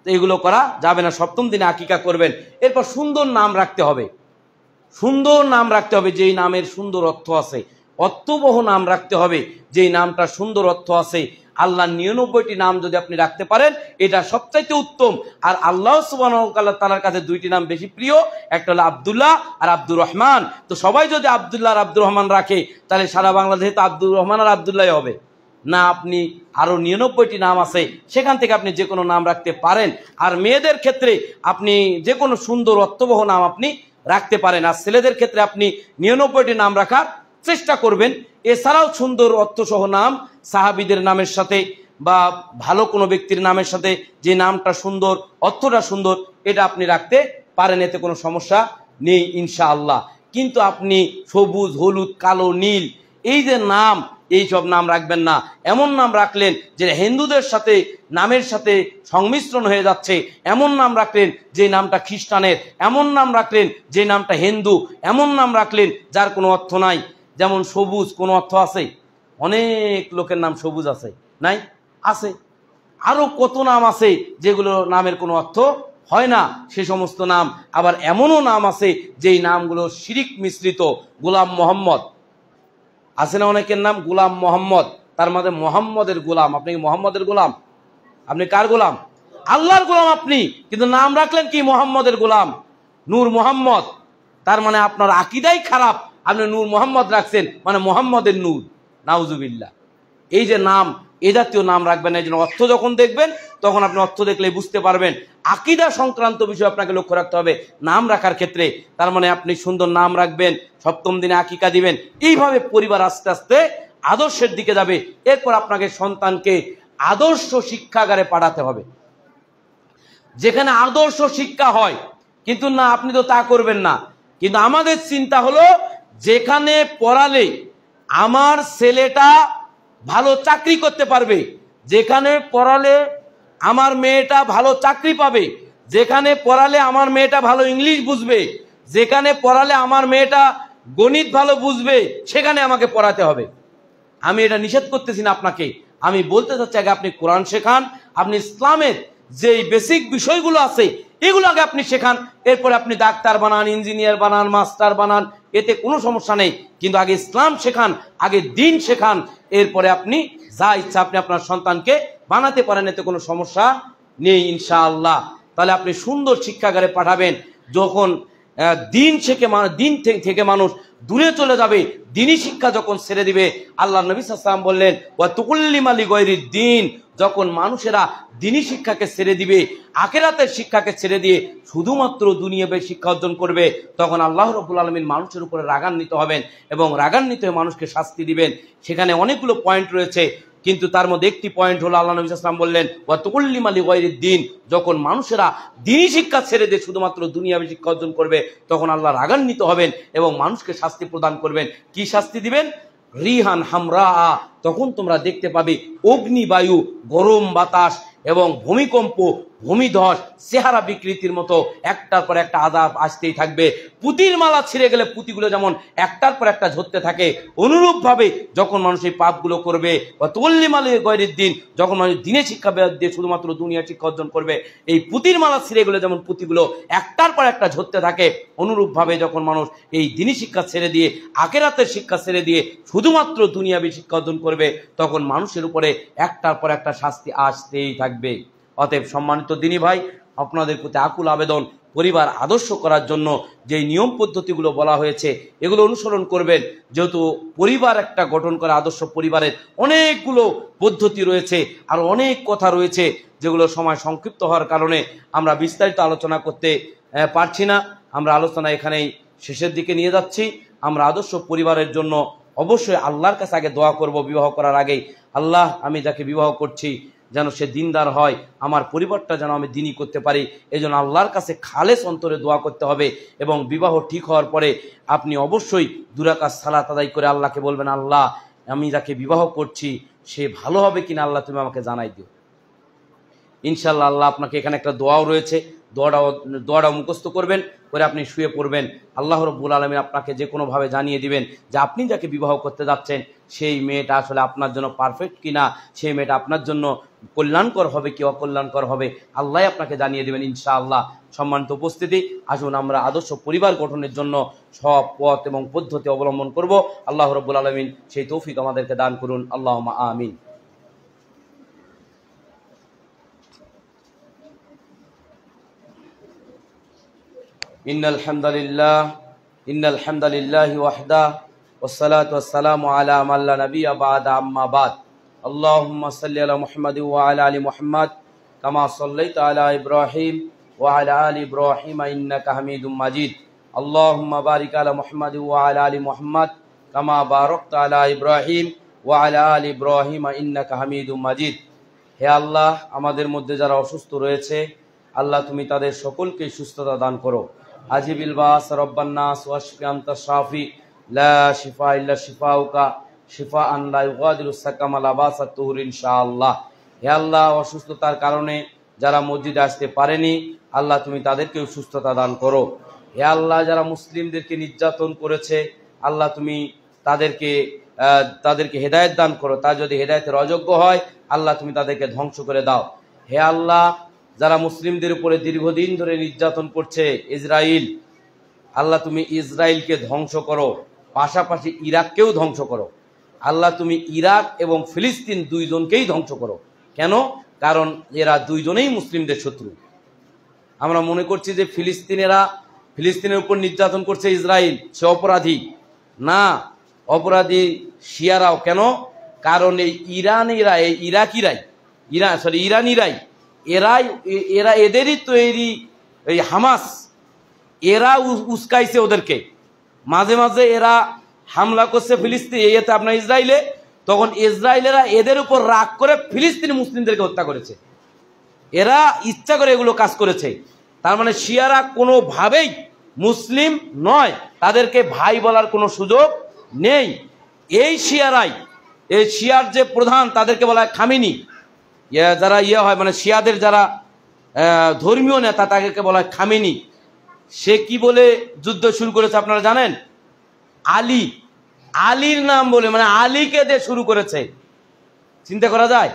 তো এগুলো করা যাবে না। 7ম দিনে আকিকা করবেন। এরপর সুন্দর নাম রাখতে হবে, সুন্দর নাম রাখতে হবে, যেই নামের সুন্দর অর্থ আছে, অর্থবহ নাম রাখতে হবে, যেই নামটা সুন্দর অর্থ আছে। আল্লাহর 99টি নাম যদি আপনি রাখতে পারেন এটা সবচাইতে উত্তম। আর আল্লাহ সুবহানাহু ওয়া তাআলার কাছে 2টি নাম বেশি প্রিয়, একটা হলো আব্দুল্লাহ আর আব্দুর রহমান। তো সবাই যদি আব্দুল্লাহ আর আব্দুর রহমান রাখে তাহলে সারা বাংলাদেশে তো আব্দুর রহমান আর আব্দুল্লাহ হবে না। আপনি আরো 99টি নাম আছে, সেখান থেকে আপনি যে কোনো নাম রাখতে পারেন। আর মেয়েদের ক্ষেত্রে আপনি যে কোনো সুন্দর অর্থবহ নাম আপনি রাখতে পারেন। আর ছেলেদের ক্ষেত্রে আপনি 99টি নাম রাখার চেষ্টা করবেন। এছাড়াও সুন্দর অর্থসহ নাম সাহাবীদের নামের সাথে বা ভালো কোনো ব্যক্তির নামের সাথে যে নামটা সুন্দর, অর্থটা সুন্দর, এটা আপনি রাখতে পারেন, এতে কোনো সমস্যা নেই ইনশাআল্লাহ। কিন্তু আপনি সবুজ, হলুদ, কালো, নীল এই যে নাম, এই সব নাম রাখবেন না। এমন নাম রাখলেন যে হিন্দুদের সাথে নামের সাথে সংমিশ্রণ হয়ে যাচ্ছে, এমন নাম রাখলেন যে নামটা খ্রিস্টানের, এমন নাম রাখলেন যে নামটা হিন্দু, এমন নাম রাখলেন যার কোনো অর্থ নাই। যেমন সবুজ, কোনো অর্থ আছে? অনেক লোকের নাম সবুজ আছে, নাই? আছে। আরো কত নাম আছে যেগুলো নামের কোনো অর্থ হয় না, সে সমস্ত নাম। আবার এমনও নাম আছে যেই নামগুলো শিরিক মিশ্রিত। গোলাম মোহাম্মদ আছে না অনেকের নাম? গোলাম মোহাম্মদ, তার মধ্যে মোহাম্মদের গোলাম। আপনি কি মোহাম্মদের গোলাম? আপনি কার গোলাম? আল্লাহর গোলাম আপনি, কিন্তু নাম রাখলেন কি? মোহাম্মদের গোলাম, নূর মোহাম্মদ। তার মানে আপনার আকীদাই খারাপ, আপনি নূর মোহাম্মদ রাখছেন, মানে মোহাম্মদের নূর। নাউজুবিল্লাহ। এই যে নাম, এ জাতীয় নাম রাখবেন। এই জন্য অর্থ যখন দেখবেন তখন আপনি অর্থ দেখলে বুঝতে পারবেন। আকীদা সংক্রান্ত বিষয় আপনাকে লক্ষ্য রাখতে হবে নাম রাখার ক্ষেত্রে। তার মানে আপনি সুন্দর নাম রাখবেন, সপ্তম দিনে আকিকা দিবেন, এইভাবে পরিবার আস্তে আস্তে আদর্শের দিকে যাবে। এরপর আপনাকে সন্তানকে আদর্শ শিক্ষাগারে পাঠাতে হবে, যেখানে আদর্শ শিক্ষা হয়। কিন্তু না, আপনি তো তা করবেন না। কিন্তু আমাদের চিন্তা হলো যেখানে পড়ালে আমার ছেলেটা ভালো চাকরি করতে পারবে, যেখানে পড়ালে আমার মেয়েটা ভালো চাকরি পাবে, যেখানে পড়ালে আমার মেয়েটা ভালো ইংলিশ বুঝবে, যেখানে পড়ালে আমার মেয়েটা গণিত ভালো বুঝবে, সেখানে আমাকে পড়াতে হবে। আমি এটা নিষেধ করতেছি না আপনাকে, আমি বলতে চাচ্ছি আগে আপনি কোরআন শেখান, আপনি ইসলামের যে বেসিক বিষয়গুলো আছে এগুলো আগে আপনি শেখান। এরপরে আপনি ডাক্তার বানান, ইঞ্জিনিয়ার বানান, মাস্টার বানান, এতে কোনো সমস্যা নেই। কিন্তু আগে ইসলাম শেখান, আগে দিন শেখান, এরপরে আপনি যা ইচ্ছা আপনি আপনার সন্তানকে বানাতে পারেন, এতে কোনো সমস্যা নেই ইনশাআল্লাহ। তাহলে আপনি সুন্দর শিক্ষাগারে পাঠাবেন। যখন দিন থেকে মানুষ দূরে চলে যাবে, দিনী শিক্ষা যখন ছেড়ে দিবে, আল্লাহ নবী সাল্লাল্লাহু আলাইহি ওয়াসাল্লাম বললেন ওয়া তুকুল্লিমা লিগায়রিদ দ্বীন, যখন মানুষেরা দিনী শিক্ষাকে ছেড়ে দিবে, আখিরাতের শিক্ষাকে ছেড়ে দিয়ে শুধুমাত্র দুনিয়াবী শিক্ষা অর্জন করবে, তখন আল্লাহ রাব্বুল আলামিন মানুষের উপরে রাগান্বিত হবেন এবং রাগান্বিত হয়ে মানুষকে শাস্তি দিবেন। সেখানে অনেকগুলো পয়েন্ট রয়েছে, কিন্তু তার মধ্যে একটি পয়েন্ট হলো আল্লাহ নবী সাল্লাল্লাহু আলাইহি ওয়াসাল্লাম বললেন ওয়া তুকুল্লিমা লিগায়রিদ দ্বীন, যখন মানুষেরা দিনী শিক্ষা ছেড়ে দিয়ে শুধুমাত্র দুনিয়াবী শিক্ষা অর্জন করবে, তখন আল্লাহ রাগান্বিত হবেন এবং মানুষকে শাস্তি প্রদান করবেন। কি শাস্তি দিবেন? রিহান হামরা, তখন তোমরা দেখতে পাবে অগ্নিবায়ু, গরম বাতাস এবং ভূমিকম্প, ভূমিধস, চেহারা বিকৃতির মতো একটার পর একটা আযাব আসতেই থাকবে। পুতির মালা ছিঁড়ে গেলে পুঁতিগুলো যেমন একটার পর একটা ঝরতে থাকে, অনুরূপভাবে যখন মানুষ এই পাপগুলো করবে, বা তুল্লিমালে গয়রির দিন, যখন মানুষ দিনে শিক্ষা দিয়ে শুধুমাত্র দুনিয়া শিক্ষা অর্জন করবে, এই পুতির মালা ছিঁড়ে গেলে যেমন পুঁতিগুলো একটার পর একটা ঝরতে থাকে, অনুরূপভাবে যখন মানুষ এই দিনী শিক্ষা ছেড়ে দিয়ে আখিরাতের শিক্ষা ছেড়ে দিয়ে শুধুমাত্র দুনিয়াবী শিক্ষা অর্জন করবে, তখন মানুষের উপরে একটার পর একটা শাস্তি আসতেই থাকবে। অতএব সম্মানিত দিনী ভাই, আপনাদের প্রতি আকুল আবেদন, পরিবার আদর্শ করার জন্য যে নিয়ম পদ্ধতিগুলো বলা হয়েছে এগুলো অনুসরণ করবেন। যেহেতু পরিবার একটা গঠন করা, আদর্শ পরিবারের অনেকগুলো পদ্ধতি রয়েছে, আর অনেক কথা রয়েছে যেগুলো সময় সংক্ষিপ্ত হওয়ার কারণে আমরা বিস্তারিত আলোচনা করতে পারছি না। আমরা আলোচনা এখানেই শেষের দিকে নিয়ে যাচ্ছি। আমরা আদর্শ পরিবারের জন্য অবশ্যই আল্লাহর কাছে আগে দোয়া করব বিবাহ করার আগেই। আল্লাহ, আমি যাকে বিবাহ করছি যেন সে দিনদার হয়, আমার পরিবারটা যেন আমি দিনই করতে পারি, এই জন্য আল্লাহর কাছে খালেস অন্তরে দোয়া করতে হবে। এবং বিবাহ ঠিক হওয়ার পরে আপনি অবশ্যই 2 রাকাত সালাত আদায় করে আল্লাহকে বলবেন, আল্লাহ, আমি যাকে বিবাহ করছি সে ভালো হবে কিনা আল্লাহ তুমি আমাকে জানাই দিও। ইনশাআল্লাহ আল্লাহ আপনাকে, এখানে একটা দোয়াও রয়েছে, দোয়াটা মুখস্থ করবেন, করে আপনি শুয়ে পড়বেন। আল্লাহ রাব্বুল আলামিন আপনাকে যে কোনোভাবে জানিয়ে দিবেন যে আপনি যাকে বিবাহ করতে যাচ্ছেন সেই মেয়েটা আসলে আপনার জন্য পারফেক্ট কিনা, সেই মেয়েটা আপনার জন্য কল্যাণকর হবে কি অকল্যাণকর হবে, আল্লাহ আপনাকে জানিয়ে দেবেন ইনশাআল্লাহ। সম্মানিত উপস্থিতি, আসুন আমরা আদর্শ পরিবার গঠনের জন্য সব পথ এবং পদ্ধতি অবলম্বন করব। আল্লাহ রাব্বুল আলামিন সেই তৌফিক আমাদেরকে দান করুন। আল্লাহুম্মা আমিন। ইন্নাল হামদালিল্লাহি ওয়াহদা ওয়াসসালাতু ওয়াসসালামু আলা মান লা নাবিয়্যা বা'দা, আম্মা বাদ। আল্লাহুম্মা সাল্লি আলা মুহাম্মাদিন ওয়া আলা আলি মুহাম্মাদ কামা সাল্লাইতা আলা ইব্রাহিম ওয়া আলা আলি ইব্রাহিম ইন্নাকা হামিদুম মাজিদ। আল্লাহুম্মা বারিক আলা মুহাম্মাদিন ওয়া আলা আলি মুহাম্মাদ কামা বারাকতা আলা ইব্রাহিম ওয়া আলা আলি ইব্রাহিম ইন্নাকা হামিদুম মাজিদ। হে আল্লাহ, আমাদের মধ্যে যারা অসুস্থ রয়েছে, আল্লাহ তুমি তাদের সকলকে সুস্থতা দান করো। আজিবিল বাস রব্বান নাস ওয়াশফি আনতা শাফি লা শিফা ইল্লা শিফাউকা শিফাআন লা ইউগাদিরু সাকামা লা বাসা তুহুর ইনশাআল্লাহ। হে আল্লাহ, অসুস্থতার কারণে যারা মসজিদে আসতে পারেনি, আল্লাহ তুমি তাদেরকেও সুস্থতা দান করো। হে আল্লাহ, যারা মুসলিমদেরকে নির্যাতন করেছে, আল্লাহ তুমি তাদেরকে হেদায়েত দান করো। তা যদি হেদায়েতের অযোগ্য হয়, আল্লাহ তুমি তাদেরকে ধ্বংস করে দাও। হে আল্লাহ, যারা মুসলিমদের উপরে দীর্ঘদিন ধরে নির্যাতন করছে ইসরায়েল, আল্লাহ তুমি ইসরায়েলকে ধ্বংস করো, পাশাপাশি ইরাককেও ধ্বংস করো। আল্লাহ তুমি ইরাক এবং ফিলিস্তিন দুইজনকেই ধ্বংস করো। কেন? কারণ এরা দুইজনেই মুসলিমদের শত্রু। আমরা মনে করছি যে ফিলিস্তিনের উপর নির্যাতন করছে ইসরায়েল, সে অপরাধী। না, অপরাধী শিয়ারাও। কেন? কারণ এই ইরানিরাই এরা এদেরই তৈরি, এই হামাস এরা উস্কাইছে ওদেরকে। মাঝে মাঝে এরা হামলা করছে আপনার ইসরায়েলে, তখন ইসরায়েলেরা এদের উপর রাগ করে ফিলিস্তিনি মুসলিমদেরকে হত্যা করেছে। এরা ইচ্ছা করে এগুলো কাজ করেছে। তার মানে শিয়ারা কোনোভাবেই মুসলিম নয়, তাদেরকে ভাই বলার কোনো সুযোগ নেই। এই শিয়ার যে প্রধান, তাদেরকে বলা হয় খামেনি। যারা হয় মানে শিয়াদের যারা ধর্মীয় নেতা, তাদেরকে বলা হয় খামেনি। সে কি বলে যুদ্ধ শুরু করেছে আপনারা জানেন? আলীর নাম বলে, মানে আলীকে দিয়ে শুরু করেছে। চিন্তা করা যায়?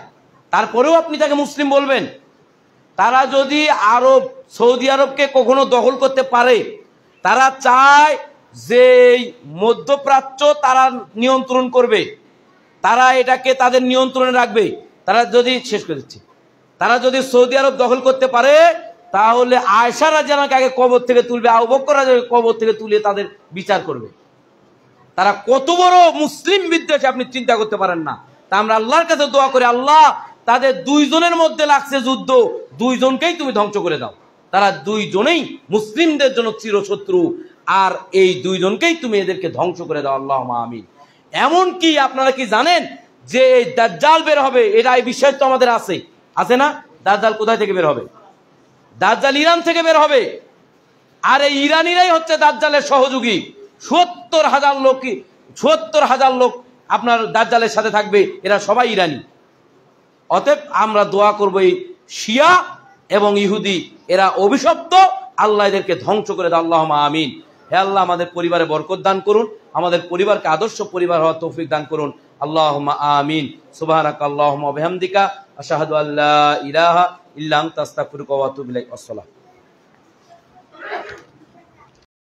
তারপরেও আপনি তাকে মুসলিম বলবেন? তারা যদি সৌদি আরবকে কখনো দখল করতে পারে, তারা চায় যে মধ্যপ্রাচ্য তারা নিয়ন্ত্রণ করবে, তারা এটাকে তাদের নিয়ন্ত্রণে রাখবে। তারা যদি তারা যদি সৌদি আরব দখল করতে পারে, তাহলে আয়েশা রাদিয়াল্লাহু আনহাকে আগে কবর থেকে তুলবে, আবু বকর রাদিয়াল্লাহু কবর থেকে তুলে তাদের বিচার করবে। তারা কত বড় মুসলিম বিদ্বেষী আপনি চিন্তা করতে পারেন না। তা আমরা আল্লাহর কাছে দোয়া করি, আল্লাহ তাদের দুইজনের মধ্যে লাগছে যুদ্ধ, দুইজনকেই তুমি ধ্বংস করে দাও। তারা দুইজনেই মুসলিমদের জন্য চিরশত্রু, আর এই দুইজনকেই তুমি এদেরকে ধ্বংস করে দাও, আল্লাহুম্মা আমিন। এমন কি আপনারা কি জানেন যে এই দাজ্জাল বের হবে? এটা এই বিশ্বাস তো আমাদের আছে না? দাজ্জাল কোথায় থেকে বের হবে? দাজ্জাল ইরান থেকে বের হবে। আর এই ইরানিরাই হচ্ছে দাজ্জালের সহযোগী। ৭০,০০০ লোক আপনার দাজ্জালের সাথে থাকবে, এরা সবাই ইরানি। অতএব আমরা দোয়া করব, এই শিয়া এবং ইহুদি এরা অভিশপ্ত, আল্লাহ এদেরকে ধ্বংস করে দাও, আল্লাহুম্মা আমিন। হে আল্লাহ, আমাদের পরিবারে বরকত দান করুন, আমাদের পরিবারকে আদর্শ পরিবার হওয়ার তৌফিক দান করুন, আল্লাহুম্মা আমিন। সুবহানাকা আল্লাহুম্মা ওয়া বিহামদিকা আশহাদু আল্লা ইলাহা ইল্লা আনতা আস্তাগফিরুকা ওয়া আতুবু ইলাইক। আসসালাম।